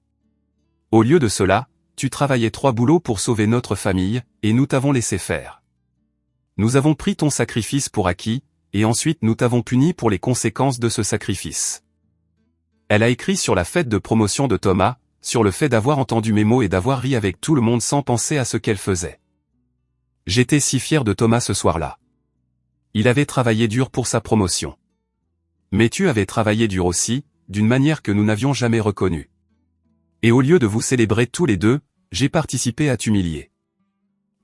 Au lieu de cela, tu travaillais 3 boulots pour sauver notre famille, et nous t'avons laissé faire. Nous avons pris ton sacrifice pour acquis, et ensuite nous t'avons puni pour les conséquences de ce sacrifice. » Elle a écrit sur la fête de promotion de Thomas, sur le fait d'avoir entendu mes mots et d'avoir ri avec tout le monde sans penser à ce qu'elle faisait. J'étais si fier de Thomas ce soir-là. Il avait travaillé dur pour sa promotion. Mais tu avais travaillé dur aussi, d'une manière que nous n'avions jamais reconnue. Et au lieu de vous célébrer tous les deux, j'ai participé à t'humilier.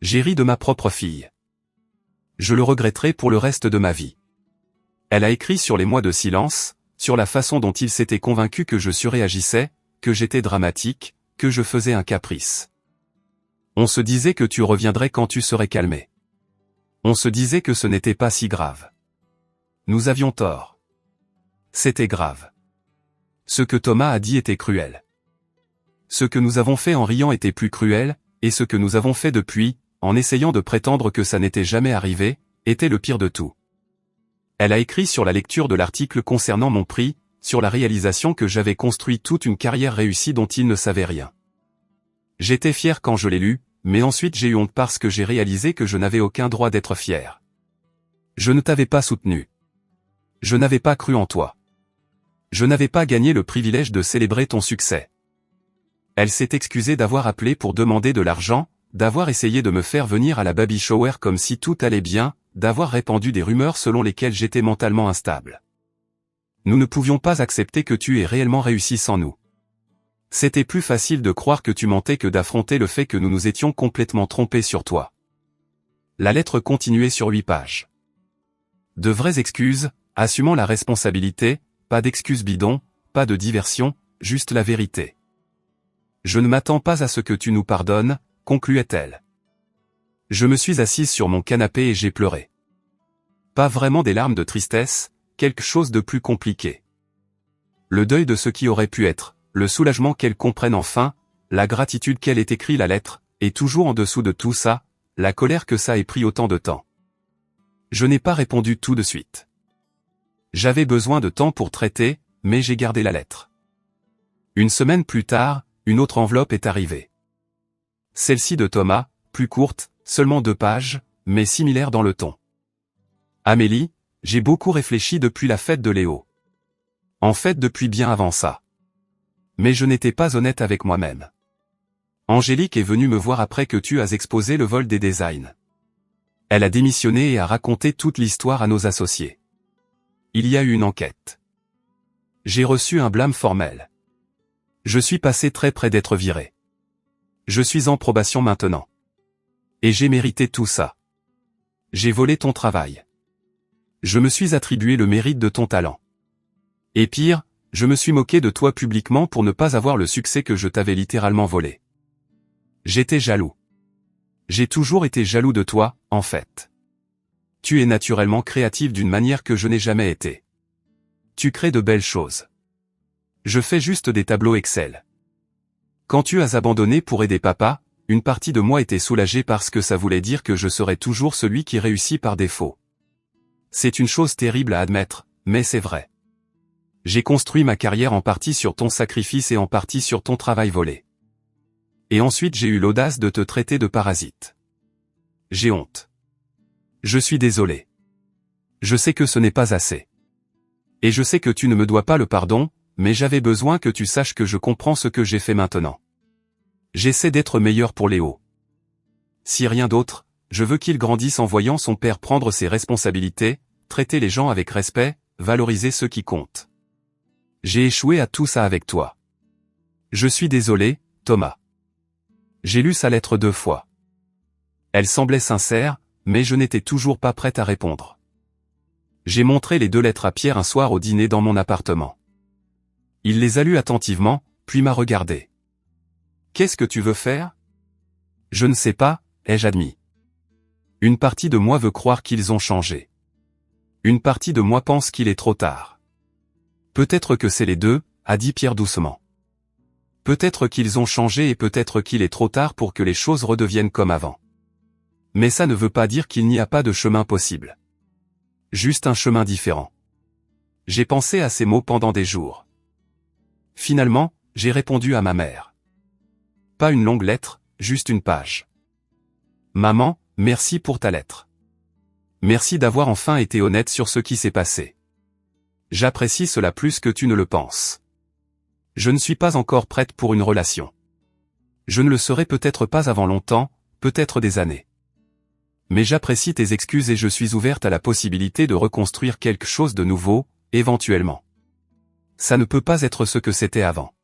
J'ai ri de ma propre fille. Je le regretterai pour le reste de ma vie. Elle a écrit sur les mois de silence, sur la façon dont il s'était convaincu que je surréagissais, que j'étais dramatique, que je faisais un caprice. On se disait que tu reviendrais quand tu serais calmé. On se disait que ce n'était pas si grave. Nous avions tort. C'était grave. Ce que Thomas a dit était cruel. Ce que nous avons fait en riant était plus cruel, et ce que nous avons fait depuis, en essayant de prétendre que ça n'était jamais arrivé, était le pire de tout. Elle a écrit sur la lecture de l'article concernant mon prix, sur la réalisation que j'avais construit toute une carrière réussie dont il ne savait rien. J'étais fier quand je l'ai lu, mais ensuite j'ai eu honte parce que j'ai réalisé que je n'avais aucun droit d'être fier. Je ne t'avais pas soutenu. Je n'avais pas cru en toi. Je n'avais pas gagné le privilège de célébrer ton succès. Elle s'est excusée d'avoir appelé pour demander de l'argent, d'avoir essayé de me faire venir à la baby shower comme si tout allait bien, d'avoir répandu des rumeurs selon lesquelles j'étais mentalement instable. Nous ne pouvions pas accepter que tu aies réellement réussi sans nous. C'était plus facile de croire que tu mentais que d'affronter le fait que nous nous étions complètement trompés sur toi. La lettre continuait sur 8 pages. De vraies excuses, assumant la responsabilité, pas d'excuses bidons, pas de diversion, juste la vérité. Je ne m'attends pas à ce que tu nous pardonnes, concluait-elle. Je me suis assise sur mon canapé et j'ai pleuré. Pas vraiment des larmes de tristesse, quelque chose de plus compliqué. Le deuil de ce qui aurait pu être, le soulagement qu'elle comprenne enfin, la gratitude qu'elle ait écrit la lettre, et toujours en dessous de tout ça, la colère que ça ait pris autant de temps. Je n'ai pas répondu tout de suite. J'avais besoin de temps pour traiter, mais j'ai gardé la lettre. Une semaine plus tard, une autre enveloppe est arrivée. Celle-ci de Thomas, plus courte, seulement 2 pages, mais similaire dans le ton. Amélie, j'ai beaucoup réfléchi depuis la fête de Léo. En fait depuis bien avant ça. Mais je n'étais pas honnête avec moi-même. Angélique est venue me voir après que tu as exposé le vol des designs. Elle a démissionné et a raconté toute l'histoire à nos associés. Il y a eu une enquête. J'ai reçu un blâme formel. Je suis passé très près d'être viré. Je suis en probation maintenant. Et j'ai mérité tout ça. J'ai volé ton travail. Je me suis attribué le mérite de ton talent. Et pire, je me suis moqué de toi publiquement pour ne pas avoir le succès que je t'avais littéralement volé. J'étais jaloux. J'ai toujours été jaloux de toi, en fait. Tu es naturellement créatif d'une manière que je n'ai jamais été. Tu crées de belles choses. Je fais juste des tableaux Excel. Quand tu as abandonné pour aider papa, une partie de moi était soulagée parce que ça voulait dire que je serais toujours celui qui réussit par défaut. C'est une chose terrible à admettre, mais c'est vrai. J'ai construit ma carrière en partie sur ton sacrifice et en partie sur ton travail volé. Et ensuite j'ai eu l'audace de te traiter de parasite. J'ai honte. Je suis désolé. Je sais que ce n'est pas assez. Et je sais que tu ne me dois pas le pardon, mais j'avais besoin que tu saches que je comprends ce que j'ai fait maintenant. J'essaie d'être meilleur pour Léo. Si rien d'autre, je veux qu'il grandisse en voyant son père prendre ses responsabilités, traiter les gens avec respect, valoriser ceux qui comptent. J'ai échoué à tout ça avec toi. Je suis désolé, Thomas. J'ai lu sa lettre 2 fois. Elle semblait sincère, mais je n'étais toujours pas prête à répondre. J'ai montré les 2 lettres à Pierre un soir au dîner dans mon appartement. Il les a lues attentivement, puis m'a regardé. Qu'est-ce que tu veux faire? Je ne sais pas, ai-je admis. Une partie de moi veut croire qu'ils ont changé. Une partie de moi pense qu'il est trop tard. Peut-être que c'est les 2, a dit Pierre doucement. Peut-être qu'ils ont changé et peut-être qu'il est trop tard pour que les choses redeviennent comme avant. Mais ça ne veut pas dire qu'il n'y a pas de chemin possible. Juste un chemin différent. J'ai pensé à ces mots pendant des jours. Finalement, j'ai répondu à ma mère. Pas une longue lettre, juste une page. Maman, merci pour ta lettre. Merci d'avoir enfin été honnête sur ce qui s'est passé. J'apprécie cela plus que tu ne le penses. Je ne suis pas encore prête pour une relation. Je ne le serai peut-être pas avant longtemps, peut-être des années. Mais j'apprécie tes excuses et je suis ouverte à la possibilité de reconstruire quelque chose de nouveau, éventuellement. Ça ne peut pas être ce que c'était avant.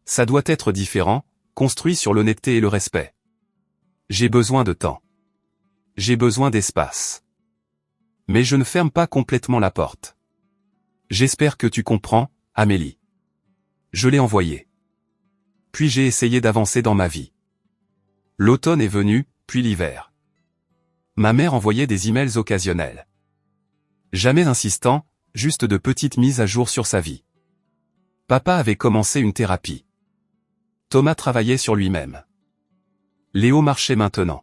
Ça doit être différent, construit sur l'honnêteté et le respect. J'ai besoin de temps. J'ai besoin d'espace. Mais je ne ferme pas complètement la porte. J'espère que tu comprends, Amélie. Je l'ai envoyé. Puis j'ai essayé d'avancer dans ma vie. L'automne est venu, puis l'hiver. Ma mère envoyait des emails occasionnels. Jamais insistant, juste de petites mises à jour sur sa vie. Papa avait commencé une thérapie. Thomas travaillait sur lui-même. Léo marchait maintenant.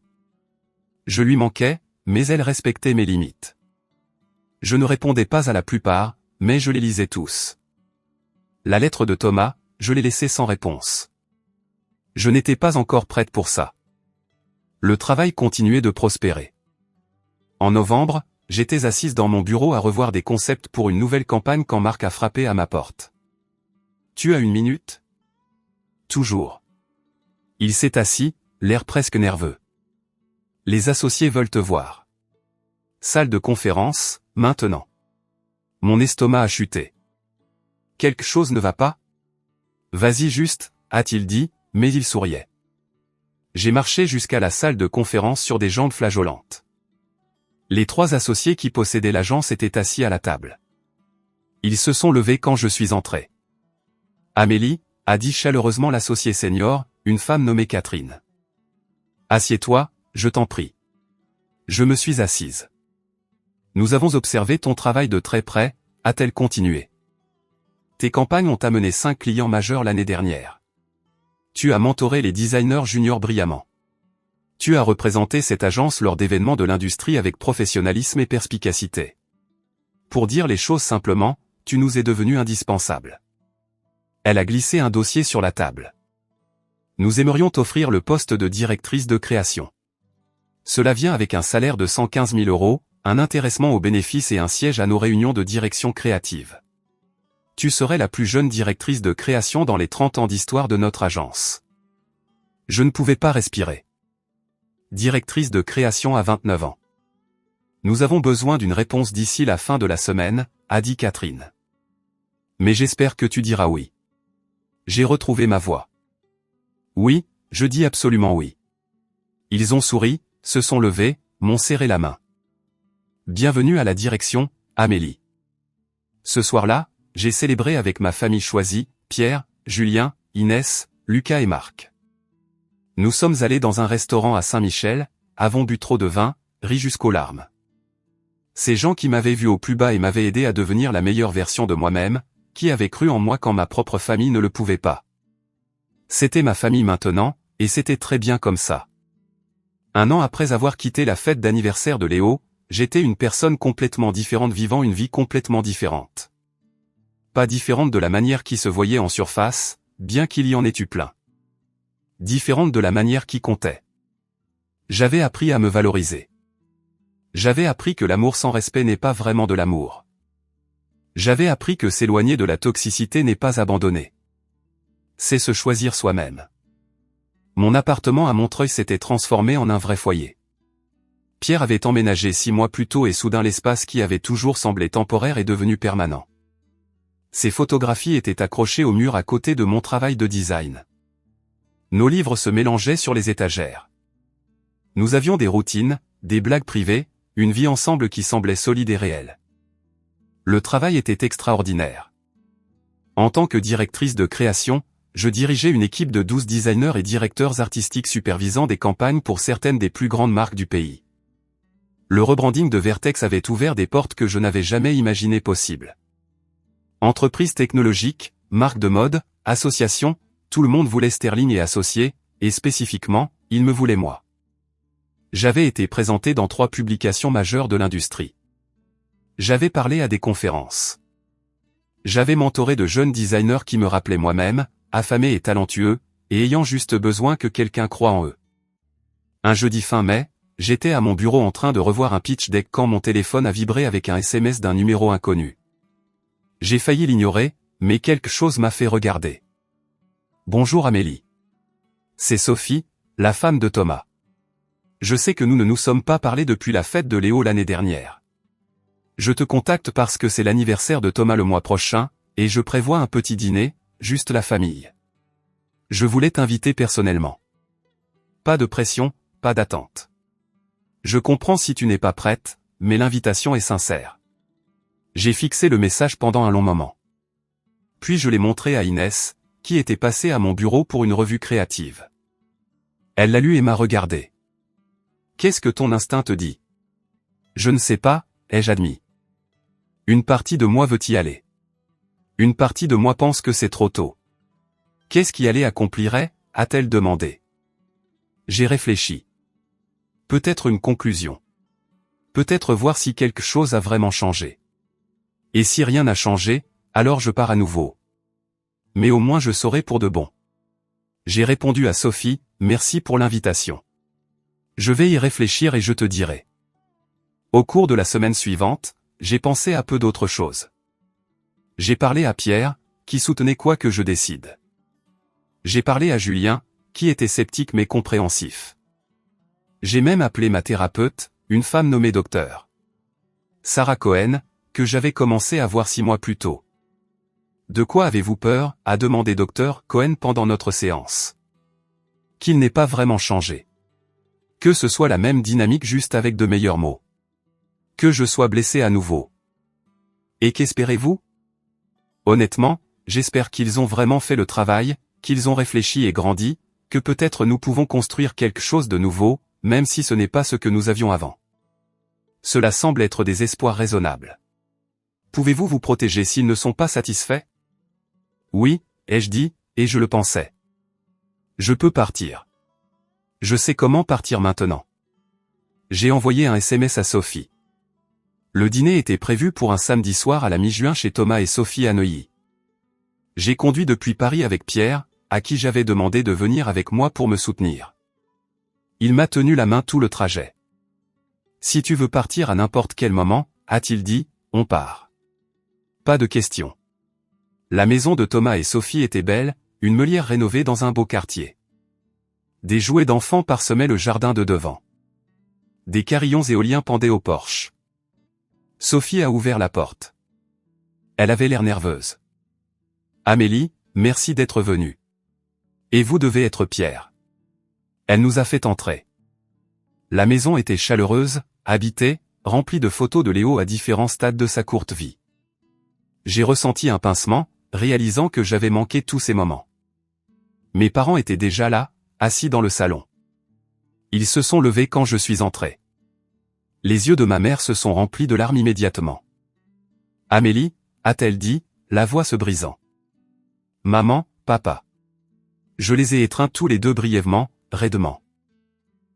Je lui manquais, mais elle respectait mes limites. Je ne répondais pas à la plupart, mais je les lisais tous. La lettre de Thomas, je l'ai laissée sans réponse. Je n'étais pas encore prête pour ça. Le travail continuait de prospérer. En novembre, j'étais assise dans mon bureau à revoir des concepts pour une nouvelle campagne quand Marc a frappé à ma porte. « Tu as une minute ?» « Toujours. » Il s'est assis, l'air presque nerveux. « Les associés veulent te voir. » Salle de conférence, maintenant. Mon estomac a chuté. Quelque chose ne va pas? Vas-y juste, a-t-il dit, mais il souriait. J'ai marché jusqu'à la salle de conférence sur des jambes flageolantes. Les 3 associés qui possédaient l'agence étaient assis à la table. Ils se sont levés quand je suis entré. Amélie, a dit chaleureusement l'associé senior, une femme nommée Catherine. Assieds-toi, je t'en prie. Je me suis assise. Nous avons observé ton travail de très près, a-t-elle continué. Tes campagnes ont amené 5 clients majeurs l'année dernière. Tu as mentoré les designers juniors brillamment. Tu as représenté cette agence lors d'événements de l'industrie avec professionnalisme et perspicacité. Pour dire les choses simplement, tu nous es devenu indispensable. Elle a glissé un dossier sur la table. Nous aimerions t'offrir le poste de directrice de création. Cela vient avec un salaire de 115 000 €, un intéressement aux bénéfices et un siège à nos réunions de direction créative. Tu serais la plus jeune directrice de création dans les 30 ans d'histoire de notre agence. Je ne pouvais pas respirer. Directrice de création à 29 ans. Nous avons besoin d'une réponse d'ici la fin de la semaine, a dit Catherine. Mais j'espère que tu diras oui. J'ai retrouvé ma voix. Oui, je dis absolument oui. Ils ont souri, se sont levés, m'ont serré la main. Bienvenue à la direction, Amélie. Ce soir-là, j'ai célébré avec ma famille choisie, Pierre, Julien, Inès, Lucas et Marc. Nous sommes allés dans un restaurant à Saint-Michel, avons bu trop de vin, ri jusqu'aux larmes. Ces gens qui m'avaient vu au plus bas et m'avaient aidé à devenir la meilleure version de moi-même, qui avaient cru en moi quand ma propre famille ne le pouvait pas. C'était ma famille maintenant, et c'était très bien comme ça. 1 an après avoir quitté la fête d'anniversaire de Léo, j'étais une personne complètement différente vivant une vie complètement différente. Pas différente de la manière qui se voyait en surface, bien qu'il y en ait eu plein. Différente de la manière qui comptait. J'avais appris à me valoriser. J'avais appris que l'amour sans respect n'est pas vraiment de l'amour. J'avais appris que s'éloigner de la toxicité n'est pas abandonner. C'est se choisir soi-même. Mon appartement à Montreuil s'était transformé en un vrai foyer. Pierre avait emménagé 6 mois plus tôt et soudain l'espace qui avait toujours semblé temporaire est devenu permanent. Ses photographies étaient accrochées au mur à côté de mon travail de design. Nos livres se mélangeaient sur les étagères. Nous avions des routines, des blagues privées, une vie ensemble qui semblait solide et réelle. Le travail était extraordinaire. En tant que directrice de création, je dirigeais une équipe de 12 designers et directeurs artistiques supervisant des campagnes pour certaines des plus grandes marques du pays. Le rebranding de Vertex avait ouvert des portes que je n'avais jamais imaginées possibles. Entreprise technologique, marque de mode, association, tout le monde voulait Sterling et associés, et spécifiquement, il me voulait moi. J'avais été présenté dans 3 publications majeures de l'industrie. J'avais parlé à des conférences. J'avais mentoré de jeunes designers qui me rappelaient moi-même, affamés et talentueux, et ayant juste besoin que quelqu'un croie en eux. Un jeudi fin mai, j'étais à mon bureau en train de revoir un pitch deck quand mon téléphone a vibré avec un SMS d'un numéro inconnu. J'ai failli l'ignorer, mais quelque chose m'a fait regarder. Bonjour Amélie. C'est Sophie, la femme de Thomas. Je sais que nous ne nous sommes pas parlé depuis la fête de Léo l'année dernière. Je te contacte parce que c'est l'anniversaire de Thomas le mois prochain, et je prévois un petit dîner, juste la famille. Je voulais t'inviter personnellement. Pas de pression, pas d'attente. Je comprends si tu n'es pas prête, mais l'invitation est sincère. J'ai fixé le message pendant un long moment. Puis je l'ai montré à Inès, qui était passée à mon bureau pour une revue créative. Elle l'a lu et m'a regardé. Qu'est-ce que ton instinct te dit? Je ne sais pas, ai-je admis. Une partie de moi veut y aller. Une partie de moi pense que c'est trop tôt. Qu'est-ce qui allait accomplirait, a-t-elle demandé. J'ai réfléchi. Peut-être une conclusion. Peut-être voir si quelque chose a vraiment changé. Et si rien n'a changé, alors je pars à nouveau. Mais au moins je saurai pour de bon. J'ai répondu à Sophie, merci pour l'invitation. Je vais y réfléchir et je te dirai. Au cours de la semaine suivante, j'ai pensé à peu d'autres choses. J'ai parlé à Pierre, qui soutenait quoi que je décide. J'ai parlé à Julien, qui était sceptique mais compréhensif. J'ai même appelé ma thérapeute, une femme nommée docteur Sarah Cohen, que j'avais commencé à voir 6 mois plus tôt. De quoi avez-vous peur, a demandé docteur Cohen pendant notre séance. Qu'il n'ait pas vraiment changé. Que ce soit la même dynamique juste avec de meilleurs mots. Que je sois blessé à nouveau. Et qu'espérez-vous? Honnêtement, j'espère qu'ils ont vraiment fait le travail, qu'ils ont réfléchi et grandi, que peut-être nous pouvons construire quelque chose de nouveau, même si ce n'est pas ce que nous avions avant. Cela semble être des espoirs raisonnables. Pouvez-vous vous protéger s'ils ne sont pas satisfaits? Oui, ai-je dit, et je le pensais. Je peux partir. Je sais comment partir maintenant. J'ai envoyé un SMS à Sophie. Le dîner était prévu pour un samedi soir à la mi-juin chez Thomas et Sophie à Neuilly. J'ai conduit depuis Paris avec Pierre, à qui j'avais demandé de venir avec moi pour me soutenir. Il m'a tenu la main tout le trajet. Si tu veux partir à n'importe quel moment, a-t-il dit, on part. Pas de question. La maison de Thomas et Sophie était belle, une meulière rénovée dans un beau quartier. Des jouets d'enfants parsemaient le jardin de devant. Des carillons éoliens pendaient au porche. Sophie a ouvert la porte. Elle avait l'air nerveuse. Amélie, merci d'être venue. Et vous devez être Pierre. Elle nous a fait entrer. La maison était chaleureuse, habitée, remplie de photos de Léo à différents stades de sa courte vie. J'ai ressenti un pincement, réalisant que j'avais manqué tous ces moments. Mes parents étaient déjà là, assis dans le salon. Ils se sont levés quand je suis entré. Les yeux de ma mère se sont remplis de larmes immédiatement. Amélie, a-t-elle dit, la voix se brisant. Maman, papa. Je les ai étreints tous les deux brièvement, raidement.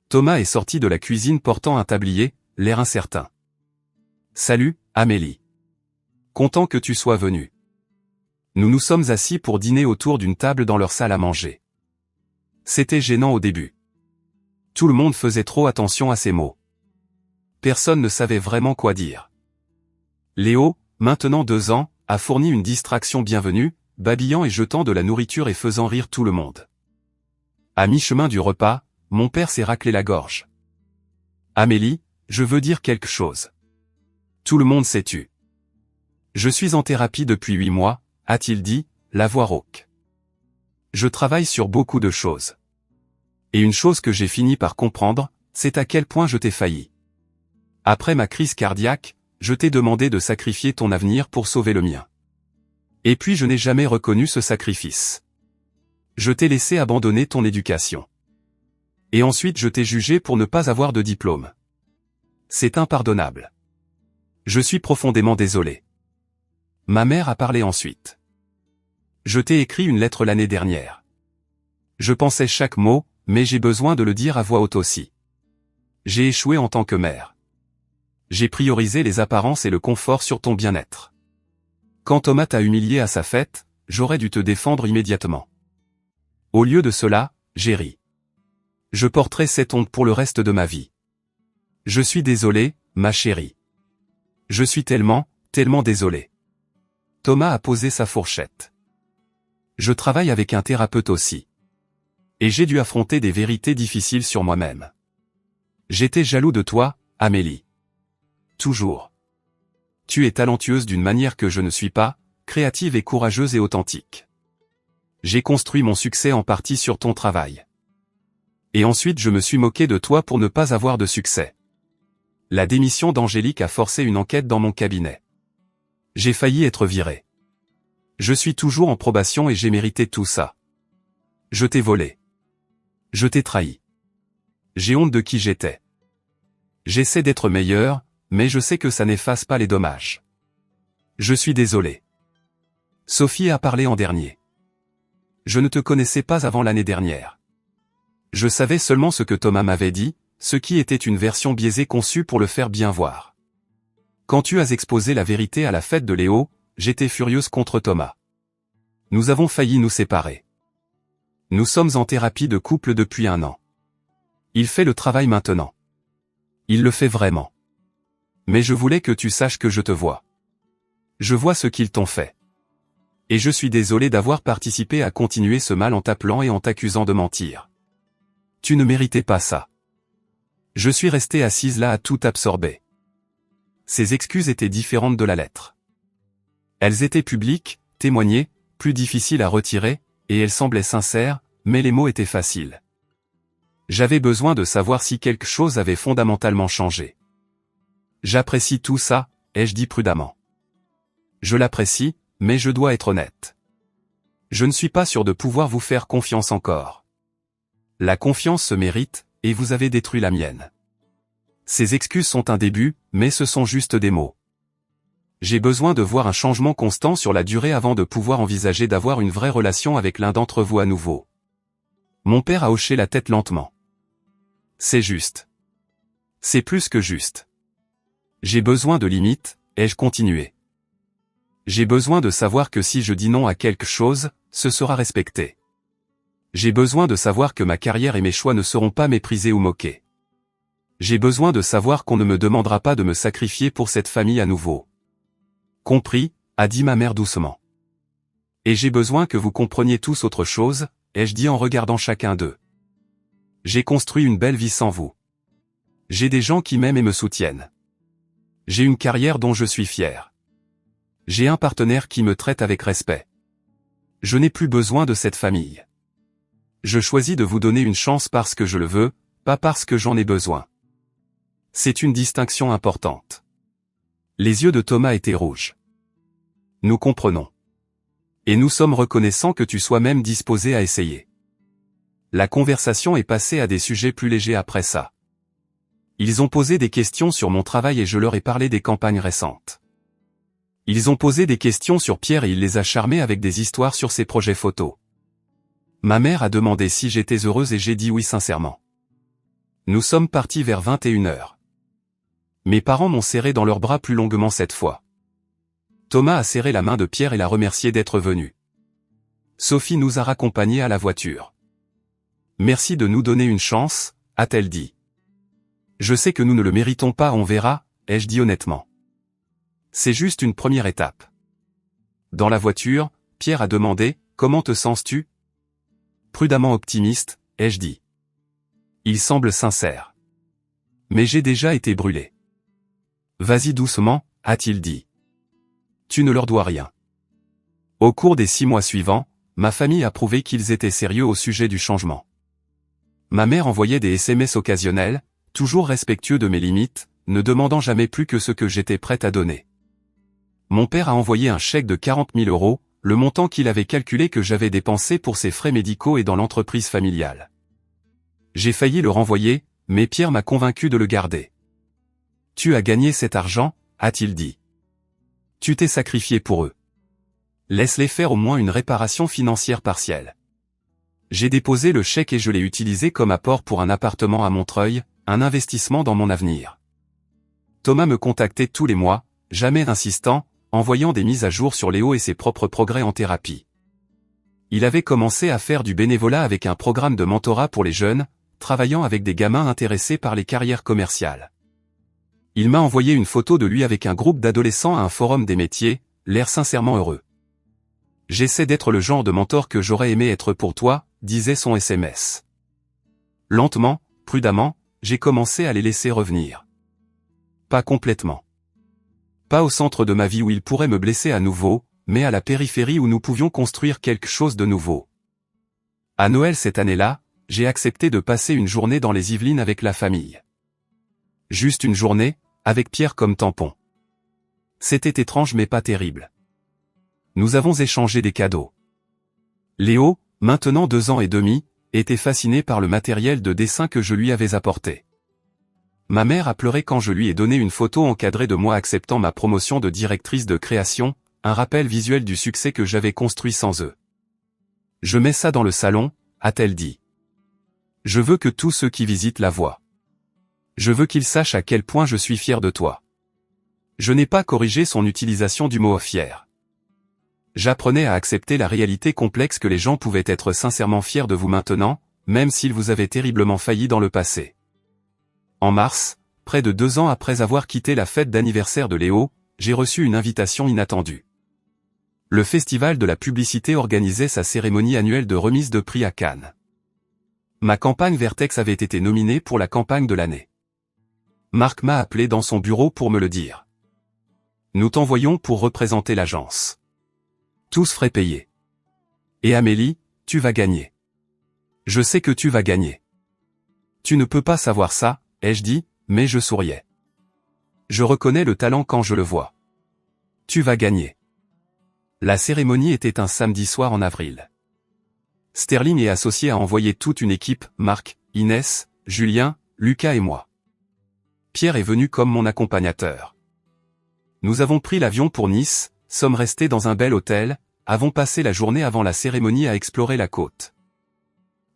Thomas est sorti de la cuisine portant un tablier, l'air incertain. Salut, Amélie. Content que tu sois venue. Nous nous sommes assis pour dîner autour d'une table dans leur salle à manger. C'était gênant au début. Tout le monde faisait trop attention à ses mots. Personne ne savait vraiment quoi dire. Léo, maintenant 2 ans, a fourni une distraction bienvenue, babillant et jetant de la nourriture et faisant rire tout le monde. À mi-chemin du repas, mon père s'est raclé la gorge. Amélie, je veux dire quelque chose. Tout le monde s'est tu. Je suis en thérapie depuis 8 mois, a-t-il dit, la voix rauque. Je travaille sur beaucoup de choses. Et une chose que j'ai fini par comprendre, c'est à quel point je t'ai failli. Après ma crise cardiaque, je t'ai demandé de sacrifier ton avenir pour sauver le mien. Et puis je n'ai jamais reconnu ce sacrifice. Je t'ai laissé abandonner ton éducation. Et ensuite je t'ai jugé pour ne pas avoir de diplôme. C'est impardonnable. Je suis profondément désolé. Ma mère a parlé ensuite. Je t'ai écrit une lettre l'année dernière. Je pensais chaque mot, mais j'ai besoin de le dire à voix haute aussi. J'ai échoué en tant que mère. J'ai priorisé les apparences et le confort sur ton bien-être. Quand Thomas t'a humilié à sa fête, j'aurais dû te défendre immédiatement. Au lieu de cela, j'ai ri. Je porterai cette honte pour le reste de ma vie. Je suis désolé, ma chérie. Je suis tellement, tellement désolé. Thomas a posé sa fourchette. Je travaille avec un thérapeute aussi. Et j'ai dû affronter des vérités difficiles sur moi-même. J'étais jaloux de toi, Amélie. Toujours. Tu es talentueuse d'une manière que je ne suis pas, créative et courageuse et authentique. J'ai construit mon succès en partie sur ton travail. Et ensuite je me suis moqué de toi pour ne pas avoir de succès. La démission d'Angélique a forcé une enquête dans mon cabinet. J'ai failli être viré. Je suis toujours en probation et j'ai mérité tout ça. Je t'ai volé. Je t'ai trahi. J'ai honte de qui j'étais. J'essaie d'être meilleur, mais je sais que ça n'efface pas les dommages. Je suis désolé. Sophie a parlé en dernier. Je ne te connaissais pas avant l'année dernière. Je savais seulement ce que Thomas m'avait dit, ce qui était une version biaisée conçue pour le faire bien voir. Quand tu as exposé la vérité à la fête de Léo, j'étais furieuse contre Thomas. Nous avons failli nous séparer. Nous sommes en thérapie de couple depuis 1 an. Il fait le travail maintenant. Il le fait vraiment. Mais je voulais que tu saches que je te vois. Je vois ce qu'ils t'ont fait. Et je suis désolé d'avoir participé à continuer ce mal en t'appelant et en t'accusant de mentir. Tu ne méritais pas ça. Je suis restée assise là à tout absorber. Ces excuses étaient différentes de la lettre. Elles étaient publiques, témoignées, plus difficiles à retirer, et elles semblaient sincères, mais les mots étaient faciles. J'avais besoin de savoir si quelque chose avait fondamentalement changé. J'apprécie tout ça, ai-je dit prudemment. Je l'apprécie, mais je dois être honnête. Je ne suis pas sûr de pouvoir vous faire confiance encore. La confiance se mérite, et vous avez détruit la mienne. Ces excuses sont un début, mais ce sont juste des mots. J'ai besoin de voir un changement constant sur la durée avant de pouvoir envisager d'avoir une vraie relation avec l'un d'entre vous à nouveau. Mon père a hoché la tête lentement. C'est juste. C'est plus que juste. J'ai besoin de limites, ai-je continué. J'ai besoin de savoir que si je dis non à quelque chose, ce sera respecté. J'ai besoin de savoir que ma carrière et mes choix ne seront pas méprisés ou moqués. J'ai besoin de savoir qu'on ne me demandera pas de me sacrifier pour cette famille à nouveau. Compris, a dit ma mère doucement. Et j'ai besoin que vous compreniez tous autre chose, ai-je dit en regardant chacun d'eux. J'ai construit une belle vie sans vous. J'ai des gens qui m'aiment et me soutiennent. J'ai une carrière dont je suis fier. J'ai un partenaire qui me traite avec respect. Je n'ai plus besoin de cette famille. Je choisis de vous donner une chance parce que je le veux, pas parce que j'en ai besoin. C'est une distinction importante. Les yeux de Thomas étaient rouges. Nous comprenons. Et nous sommes reconnaissants que tu sois même disposé à essayer. La conversation est passée à des sujets plus légers après ça. Ils ont posé des questions sur mon travail et je leur ai parlé des campagnes récentes. Ils ont posé des questions sur Pierre et il les a charmés avec des histoires sur ses projets photos. Ma mère a demandé si j'étais heureuse et j'ai dit oui sincèrement. Nous sommes partis vers 21h. Mes parents m'ont serré dans leurs bras plus longuement cette fois. Thomas a serré la main de Pierre et l'a remercié d'être venu. Sophie nous a raccompagnés à la voiture. Merci de nous donner une chance, a-t-elle dit. Je sais que nous ne le méritons pas, on verra, ai-je dit honnêtement. C'est juste une première étape. Dans la voiture, Pierre a demandé, comment te sens-tu? Prudemment optimiste, ai-je dit. Il semble sincère. Mais j'ai déjà été brûlé. Vas-y doucement, a-t-il dit. Tu ne leur dois rien. Au cours des 6 mois suivants, ma famille a prouvé qu'ils étaient sérieux au sujet du changement. Ma mère envoyait des SMS occasionnels, toujours respectueux de mes limites, ne demandant jamais plus que ce que j'étais prête à donner. Mon père a envoyé un chèque de 40 000 €, le montant qu'il avait calculé que j'avais dépensé pour ses frais médicaux et dans l'entreprise familiale. J'ai failli le renvoyer, mais Pierre m'a convaincu de le garder. Tu as gagné cet argent, a-t-il dit. Tu t'es sacrifié pour eux. Laisse-les faire au moins une réparation financière partielle. J'ai déposé le chèque et je l'ai utilisé comme apport pour un appartement à Montreuil, un investissement dans mon avenir. Thomas me contactait tous les mois, jamais insistant, envoyant des mises à jour sur Léo et ses propres progrès en thérapie. Il avait commencé à faire du bénévolat avec un programme de mentorat pour les jeunes, travaillant avec des gamins intéressés par les carrières commerciales. Il m'a envoyé une photo de lui avec un groupe d'adolescents à un forum des métiers, l'air sincèrement heureux. J'essaie d'être le genre de mentor que j'aurais aimé être pour toi, disait son SMS. Lentement, prudemment, j'ai commencé à les laisser revenir. Pas complètement. Pas au centre de ma vie où ils pourraient me blesser à nouveau, mais à la périphérie où nous pouvions construire quelque chose de nouveau. À Noël cette année-là, j'ai accepté de passer une journée dans les Yvelines avec la famille. Juste une journée, avec Pierre comme tampon. C'était étrange mais pas terrible. Nous avons échangé des cadeaux. Léo, maintenant 2 ans et demi, était fasciné par le matériel de dessin que je lui avais apporté. Ma mère a pleuré quand je lui ai donné une photo encadrée de moi acceptant ma promotion de directrice de création, un rappel visuel du succès que j'avais construit sans eux. Je mets ça dans le salon, a-t-elle dit. Je veux que tous ceux qui visitent la voient. Je veux qu'il sache à quel point je suis fier de toi. Je n'ai pas corrigé son utilisation du mot fier. J'apprenais à accepter la réalité complexe que les gens pouvaient être sincèrement fiers de vous maintenant, même s'ils vous avaient terriblement failli dans le passé. En mars, près de 2 ans après avoir quitté la fête d'anniversaire de Léo, j'ai reçu une invitation inattendue. Le Festival de la publicité organisait sa cérémonie annuelle de remise de prix à Cannes. Ma campagne Vertex avait été nominée pour la campagne de l'année. Marc m'a appelé dans son bureau pour me le dire. Nous t'envoyons pour représenter l'agence. Tous frais payés. Et Amélie, tu vas gagner. Je sais que tu vas gagner. Tu ne peux pas savoir ça, ai-je dit, mais je souriais. Je reconnais le talent quand je le vois. Tu vas gagner. La cérémonie était un samedi soir en avril. Sterling et associé a envoyé toute une équipe, Marc, Inès, Julien, Lucas et moi. Pierre est venu comme mon accompagnateur. Nous avons pris l'avion pour Nice, sommes restés dans un bel hôtel, avons passé la journée avant la cérémonie à explorer la côte.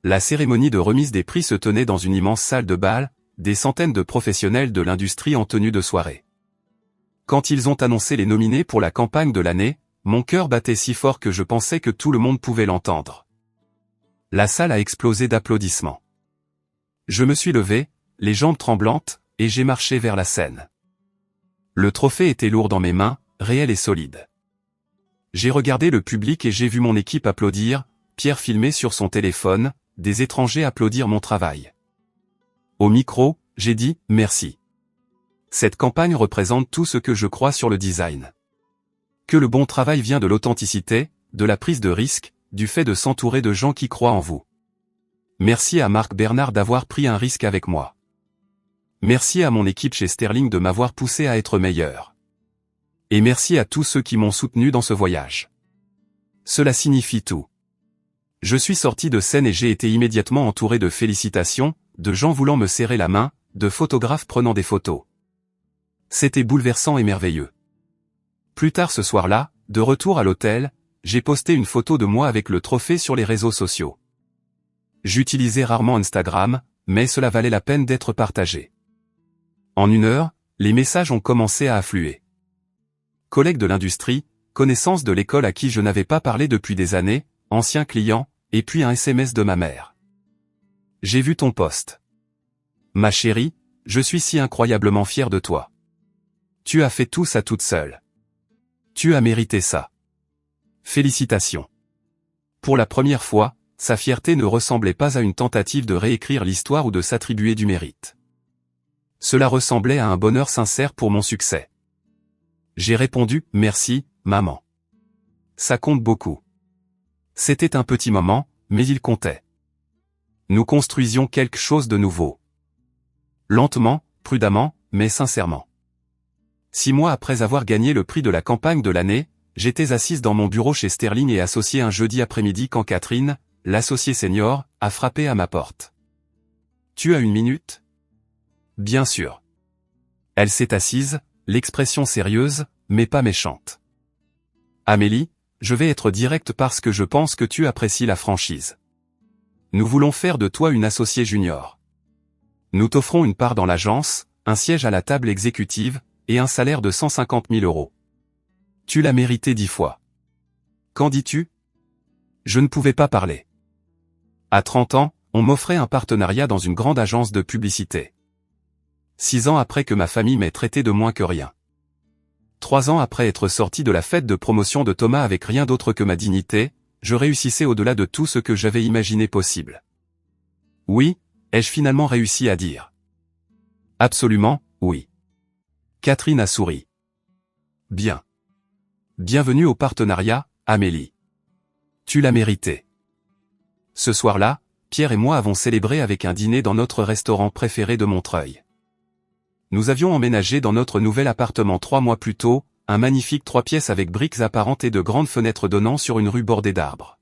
La cérémonie de remise des prix se tenait dans une immense salle de bal, des centaines de professionnels de l'industrie en tenue de soirée. Quand ils ont annoncé les nominés pour la campagne de l'année, mon cœur battait si fort que je pensais que tout le monde pouvait l'entendre. La salle a explosé d'applaudissements. Je me suis levé, les jambes tremblantes, et j'ai marché vers la scène. Le trophée était lourd dans mes mains, réel et solide. J'ai regardé le public et j'ai vu mon équipe applaudir, Pierre filmer sur son téléphone, des étrangers applaudir mon travail. Au micro, j'ai dit « Merci ». Cette campagne représente tout ce que je crois sur le design. Que le bon travail vient de l'authenticité, de la prise de risque, du fait de s'entourer de gens qui croient en vous. Merci à Marc Bernard d'avoir pris un risque avec moi. Merci à mon équipe chez Sterling de m'avoir poussé à être meilleur. Et merci à tous ceux qui m'ont soutenu dans ce voyage. Cela signifie tout. Je suis sorti de scène et j'ai été immédiatement entouré de félicitations, de gens voulant me serrer la main, de photographes prenant des photos. C'était bouleversant et merveilleux. Plus tard ce soir-là, de retour à l'hôtel, j'ai posté une photo de moi avec le trophée sur les réseaux sociaux. J'utilisais rarement Instagram, mais cela valait la peine d'être partagé. En 1 heure, les messages ont commencé à affluer. Collègues de l'industrie, connaissances de l'école à qui je n'avais pas parlé depuis des années, anciens clients, et puis un SMS de ma mère. J'ai vu ton post. Ma chérie, je suis si incroyablement fier de toi. Tu as fait tout ça toute seule. Tu as mérité ça. Félicitations. Pour la première fois, sa fierté ne ressemblait pas à une tentative de réécrire l'histoire ou de s'attribuer du mérite. Cela ressemblait à un bonheur sincère pour mon succès. J'ai répondu « Merci, maman ». Ça compte beaucoup. C'était un petit moment, mais il comptait. Nous construisions quelque chose de nouveau. Lentement, prudemment, mais sincèrement. 6 mois après avoir gagné le prix de la campagne de l'année, j'étais assise dans mon bureau chez Sterling et associé un jeudi après-midi quand Catherine, l'associée senior, a frappé à ma porte. « Tu as 1 minute ?» « Bien sûr. » Elle s'est assise, l'expression sérieuse, mais pas méchante. « Amélie, je vais être directe parce que je pense que tu apprécies la franchise. Nous voulons faire de toi une associée junior. Nous t'offrons une part dans l'agence, un siège à la table exécutive, et un salaire de 150 000 €. Tu l'as mérité 10 fois. Qu'en dis-tu ? Je ne pouvais pas parler. À 30 ans, on m'offrait un partenariat dans une grande agence de publicité. 6 ans après que ma famille m'ait traité de moins que rien. 3 ans après être sorti de la fête de promotion de Thomas avec rien d'autre que ma dignité, je réussissais au-delà de tout ce que j'avais imaginé possible. Oui, ai-je finalement réussi à dire ? Absolument, oui. Catherine a souri. Bien. Bienvenue au partenariat, Amélie. Tu l'as mérité. Ce soir-là, Pierre et moi avons célébré avec un dîner dans notre restaurant préféré de Montreuil. Nous avions emménagé dans notre nouvel appartement 3 mois plus tôt, un magnifique 3 pièces avec briques apparentes et de grandes fenêtres donnant sur une rue bordée d'arbres.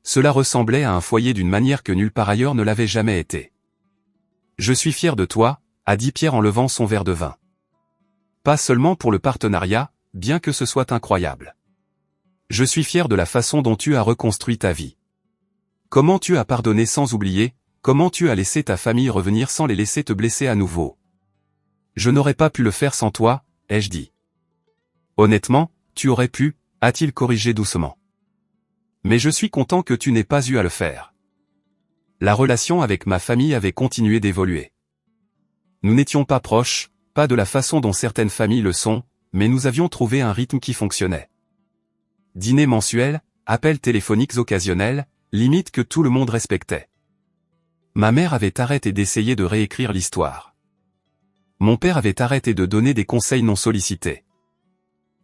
Cela ressemblait à un foyer d'une manière que nulle part ailleurs ne l'avait jamais été. Je suis fier de toi, a dit Pierre en levant son verre de vin. Pas seulement pour le partenariat, bien que ce soit incroyable. Je suis fier de la façon dont tu as reconstruit ta vie. Comment tu as pardonné sans oublier, comment tu as laissé ta famille revenir sans les laisser te blesser à nouveau? Je n'aurais pas pu le faire sans toi, ai-je dit. Honnêtement, tu aurais pu, a-t-il corrigé doucement. Mais je suis content que tu n'aies pas eu à le faire. La relation avec ma famille avait continué d'évoluer. Nous n'étions pas proches, pas de la façon dont certaines familles le sont, mais nous avions trouvé un rythme qui fonctionnait. Dîners mensuels, appels téléphoniques occasionnels, limites que tout le monde respectait. Ma mère avait arrêté d'essayer de réécrire l'histoire. Mon père avait arrêté de donner des conseils non sollicités.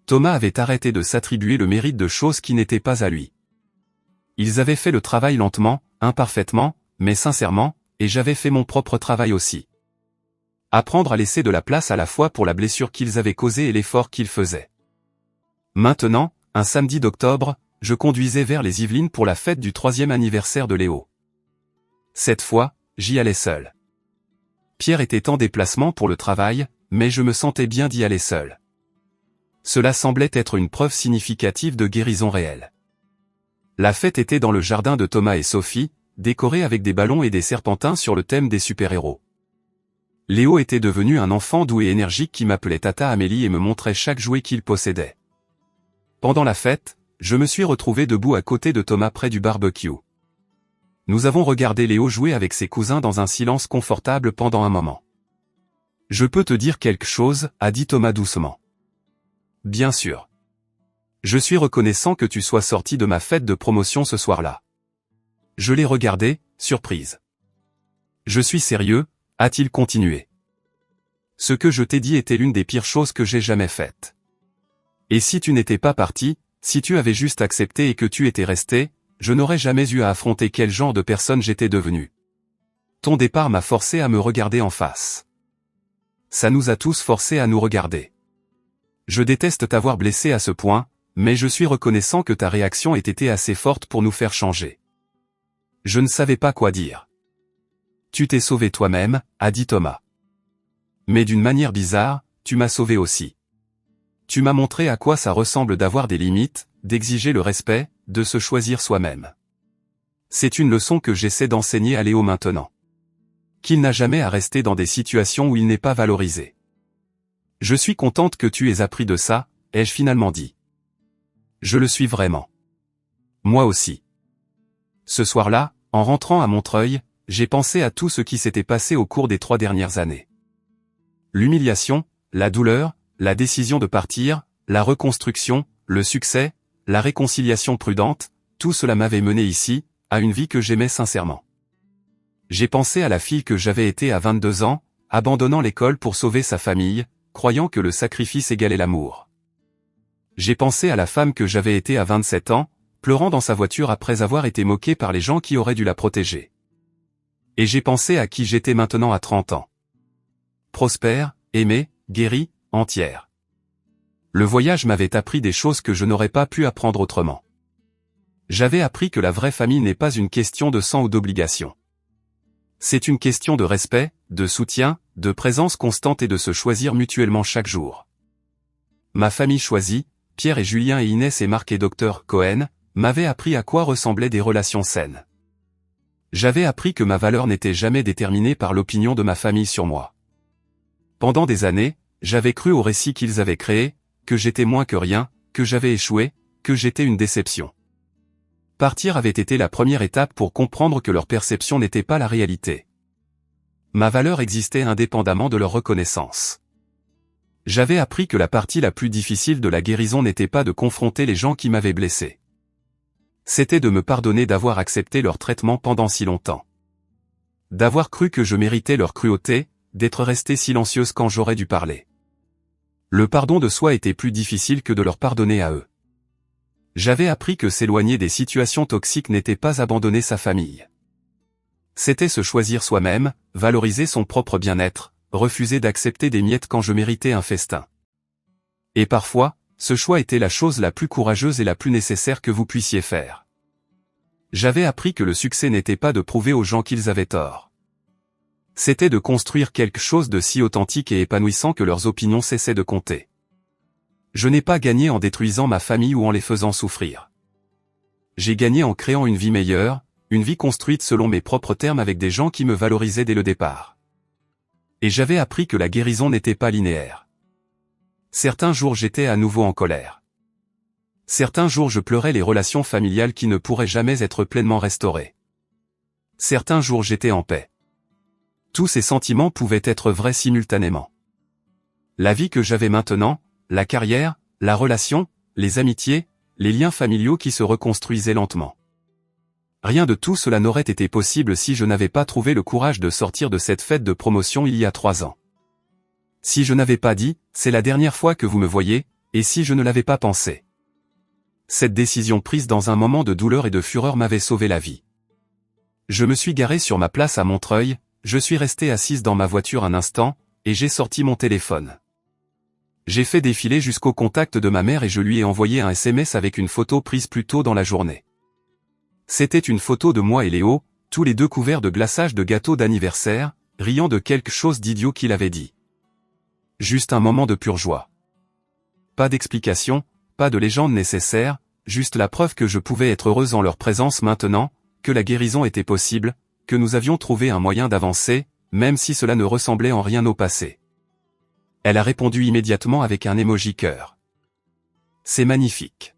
Thomas avait arrêté de s'attribuer le mérite de choses qui n'étaient pas à lui. Ils avaient fait le travail lentement, imparfaitement, mais sincèrement, et j'avais fait mon propre travail aussi. Apprendre à laisser de la place à la fois pour la blessure qu'ils avaient causée et l'effort qu'ils faisaient. Maintenant, un samedi d'octobre, je conduisais vers les Yvelines pour la fête du 3e anniversaire de Léo. Cette fois, j'y allais seul. Pierre était en déplacement pour le travail, mais je me sentais bien d'y aller seul. Cela semblait être une preuve significative de guérison réelle. La fête était dans le jardin de Thomas et Sophie, décorée avec des ballons et des serpentins sur le thème des super-héros. Léo était devenu un enfant doux et énergique qui m'appelait Tata Amélie et me montrait chaque jouet qu'il possédait. Pendant la fête, je me suis retrouvé debout à côté de Thomas près du barbecue. Nous avons regardé Léo jouer avec ses cousins dans un silence confortable pendant un moment. « Je peux te dire quelque chose » a dit Thomas doucement. « Bien sûr. Je suis reconnaissant que tu sois sorti de ma fête de promotion ce soir-là. » Je l'ai regardé, surprise. « Je suis sérieux » a-t-il continué. « Ce que je t'ai dit était l'une des pires choses que j'ai jamais faites. Et si tu n'étais pas parti, si tu avais juste accepté et que tu étais resté, je n'aurais jamais eu à affronter quel genre de personne j'étais devenu. Ton départ m'a forcé à me regarder en face. Ça nous a tous forcés à nous regarder. Je déteste t'avoir blessé à ce point, mais je suis reconnaissant que ta réaction ait été assez forte pour nous faire changer. Je ne savais pas quoi dire. Tu t'es sauvé toi-même, a dit Thomas. Mais d'une manière bizarre, tu m'as sauvé aussi. Tu m'as montré à quoi ça ressemble d'avoir des limites, d'exiger le respect, de se choisir soi-même. C'est une leçon que j'essaie d'enseigner à Léo maintenant. Qu'il n'a jamais à rester dans des situations où il n'est pas valorisé. Je suis contente que tu aies appris de ça, ai-je finalement dit. Je le suis vraiment. Moi aussi. Ce soir-là, en rentrant à Montreuil, j'ai pensé à tout ce qui s'était passé au cours des 3 dernières années. L'humiliation, la douleur, la décision de partir, la reconstruction, le succès, la réconciliation prudente, tout cela m'avait mené ici, à une vie que j'aimais sincèrement. J'ai pensé à la fille que j'avais été à 22 ans, abandonnant l'école pour sauver sa famille, croyant que le sacrifice égalait l'amour. J'ai pensé à la femme que j'avais été à 27 ans, pleurant dans sa voiture après avoir été moquée par les gens qui auraient dû la protéger. Et j'ai pensé à qui j'étais maintenant à 30 ans. Prospère, aimée, guérie, entière. Le voyage m'avait appris des choses que je n'aurais pas pu apprendre autrement. J'avais appris que la vraie famille n'est pas une question de sang ou d'obligation. C'est une question de respect, de soutien, de présence constante et de se choisir mutuellement chaque jour. Ma famille choisie, Pierre et Julien et Inès et Marc et Dr Cohen, m'avaient appris à quoi ressemblaient des relations saines. J'avais appris que ma valeur n'était jamais déterminée par l'opinion de ma famille sur moi. Pendant des années, j'avais cru au récit qu'ils avaient créé, que j'étais moins que rien, que j'avais échoué, que j'étais une déception. Partir avait été la première étape pour comprendre que leur perception n'était pas la réalité. Ma valeur existait indépendamment de leur reconnaissance. J'avais appris que la partie la plus difficile de la guérison n'était pas de confronter les gens qui m'avaient blessé. C'était de me pardonner d'avoir accepté leur traitement pendant si longtemps. D'avoir cru que je méritais leur cruauté, d'être restée silencieuse quand j'aurais dû parler. Le pardon de soi était plus difficile que de leur pardonner à eux. J'avais appris que s'éloigner des situations toxiques n'était pas abandonner sa famille. C'était se choisir soi-même, valoriser son propre bien-être, refuser d'accepter des miettes quand je méritais un festin. Et parfois, ce choix était la chose la plus courageuse et la plus nécessaire que vous puissiez faire. J'avais appris que le succès n'était pas de prouver aux gens qu'ils avaient tort. C'était de construire quelque chose de si authentique et épanouissant que leurs opinions cessaient de compter. Je n'ai pas gagné en détruisant ma famille ou en les faisant souffrir. J'ai gagné en créant une vie meilleure, une vie construite selon mes propres termes avec des gens qui me valorisaient dès le départ. Et j'avais appris que la guérison n'était pas linéaire. Certains jours j'étais à nouveau en colère. Certains jours je pleurais les relations familiales qui ne pourraient jamais être pleinement restaurées. Certains jours j'étais en paix. Tous ces sentiments pouvaient être vrais simultanément. La vie que j'avais maintenant, la carrière, la relation, les amitiés, les liens familiaux qui se reconstruisaient lentement. Rien de tout cela n'aurait été possible si je n'avais pas trouvé le courage de sortir de cette fête de promotion il y a 3 ans. Si je n'avais pas dit, c'est la dernière fois que vous me voyez, et si je ne l'avais pas pensé. Cette décision prise dans un moment de douleur et de fureur m'avait sauvé la vie. Je me suis garé sur ma place à Montreuil, je suis resté assise dans ma voiture un instant, et j'ai sorti mon téléphone. J'ai fait défiler jusqu'au contact de ma mère et je lui ai envoyé un SMS avec une photo prise plus tôt dans la journée. C'était une photo de moi et Léo, tous les deux couverts de glaçage de gâteau d'anniversaire, riant de quelque chose d'idiot qu'il avait dit. Juste un moment de pure joie. Pas d'explication, pas de légende nécessaire, juste la preuve que je pouvais être heureuse en leur présence maintenant, que la guérison était possible, que nous avions trouvé un moyen d'avancer, même si cela ne ressemblait en rien au passé. Elle a répondu immédiatement avec un emoji cœur. C'est magnifique.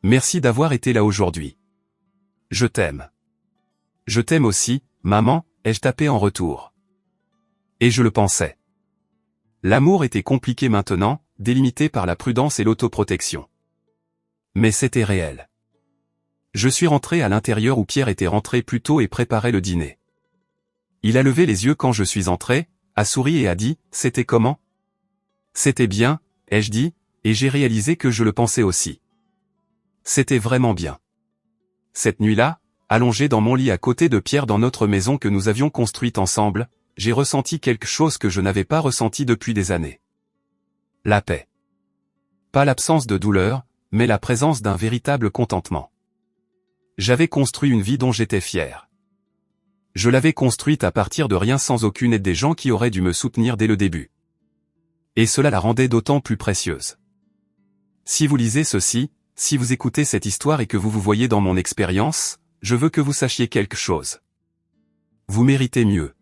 Merci d'avoir été là aujourd'hui. Je t'aime. Je t'aime aussi, maman, ai-je tapé en retour. Et je le pensais. L'amour était compliqué maintenant, délimité par la prudence et l'autoprotection. Mais c'était réel. Je suis rentré à l'intérieur où Pierre était rentré plus tôt et préparait le dîner. Il a levé les yeux quand je suis entré, a souri et a dit « C'était comment ?» C'était bien, ai-je dit, et j'ai réalisé que je le pensais aussi. C'était vraiment bien. Cette nuit-là, allongé dans mon lit à côté de Pierre dans notre maison que nous avions construite ensemble, j'ai ressenti quelque chose que je n'avais pas ressenti depuis des années. La paix. Pas l'absence de douleur, mais la présence d'un véritable contentement. J'avais construit une vie dont j'étais fier. Je l'avais construite à partir de rien sans aucune aide des gens qui auraient dû me soutenir dès le début. Et cela la rendait d'autant plus précieuse. Si vous lisez ceci, si vous écoutez cette histoire et que vous vous voyez dans mon expérience, je veux que vous sachiez quelque chose. Vous méritez mieux.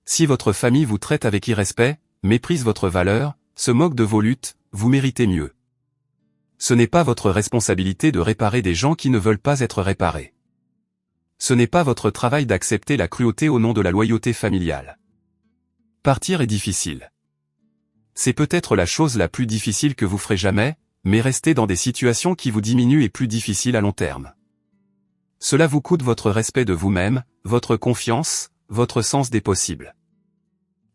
Si votre famille vous traite avec irrespect, méprise votre valeur, se moque de vos luttes, vous méritez mieux. Ce n'est pas votre responsabilité de réparer des gens qui ne veulent pas être réparés. Ce n'est pas votre travail d'accepter la cruauté au nom de la loyauté familiale. Partir est difficile. C'est peut-être la chose la plus difficile que vous ferez jamais, mais rester dans des situations qui vous diminuent est plus difficile à long terme. Cela vous coûte votre respect de vous-même, votre confiance, votre sens des possibles.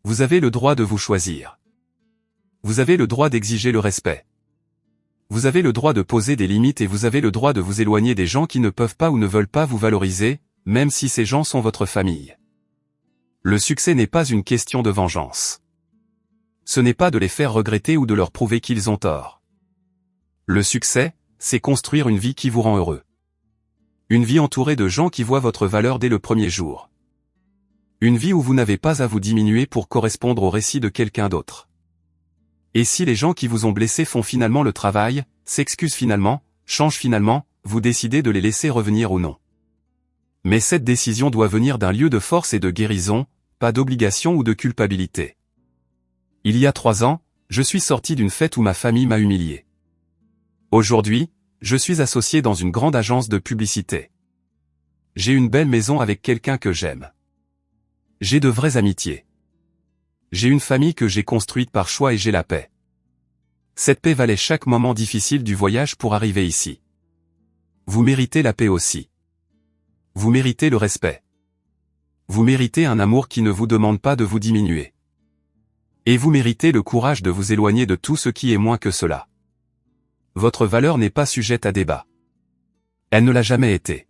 Vous avez le droit de vous choisir. Vous avez le droit d'exiger le respect. Vous avez le droit de poser des limites et vous avez le droit de vous éloigner des gens qui ne peuvent pas ou ne veulent pas vous valoriser, même si ces gens sont votre famille. Le succès n'est pas une question de vengeance. Ce n'est pas de les faire regretter ou de leur prouver qu'ils ont tort. Le succès, c'est construire une vie qui vous rend heureux. Une vie entourée de gens qui voient votre valeur dès le premier jour. Une vie où vous n'avez pas à vous diminuer pour correspondre au récit de quelqu'un d'autre. Et si les gens qui vous ont blessé font finalement le travail, s'excusent finalement, changent finalement, vous décidez de les laisser revenir ou non. Mais cette décision doit venir d'un lieu de force et de guérison, pas d'obligation ou de culpabilité. Il y a 3 ans, je suis sorti d'une fête où ma famille m'a humilié. Aujourd'hui, je suis associé dans une grande agence de publicité. J'ai une belle maison avec quelqu'un que j'aime. J'ai de vraies amitiés. J'ai une famille que j'ai construite par choix et j'ai la paix. Cette paix valait chaque moment difficile du voyage pour arriver ici. Vous méritez la paix aussi. Vous méritez le respect. Vous méritez un amour qui ne vous demande pas de vous diminuer. Et vous méritez le courage de vous éloigner de tout ce qui est moins que cela. Votre valeur n'est pas sujette à débat. Elle ne l'a jamais été.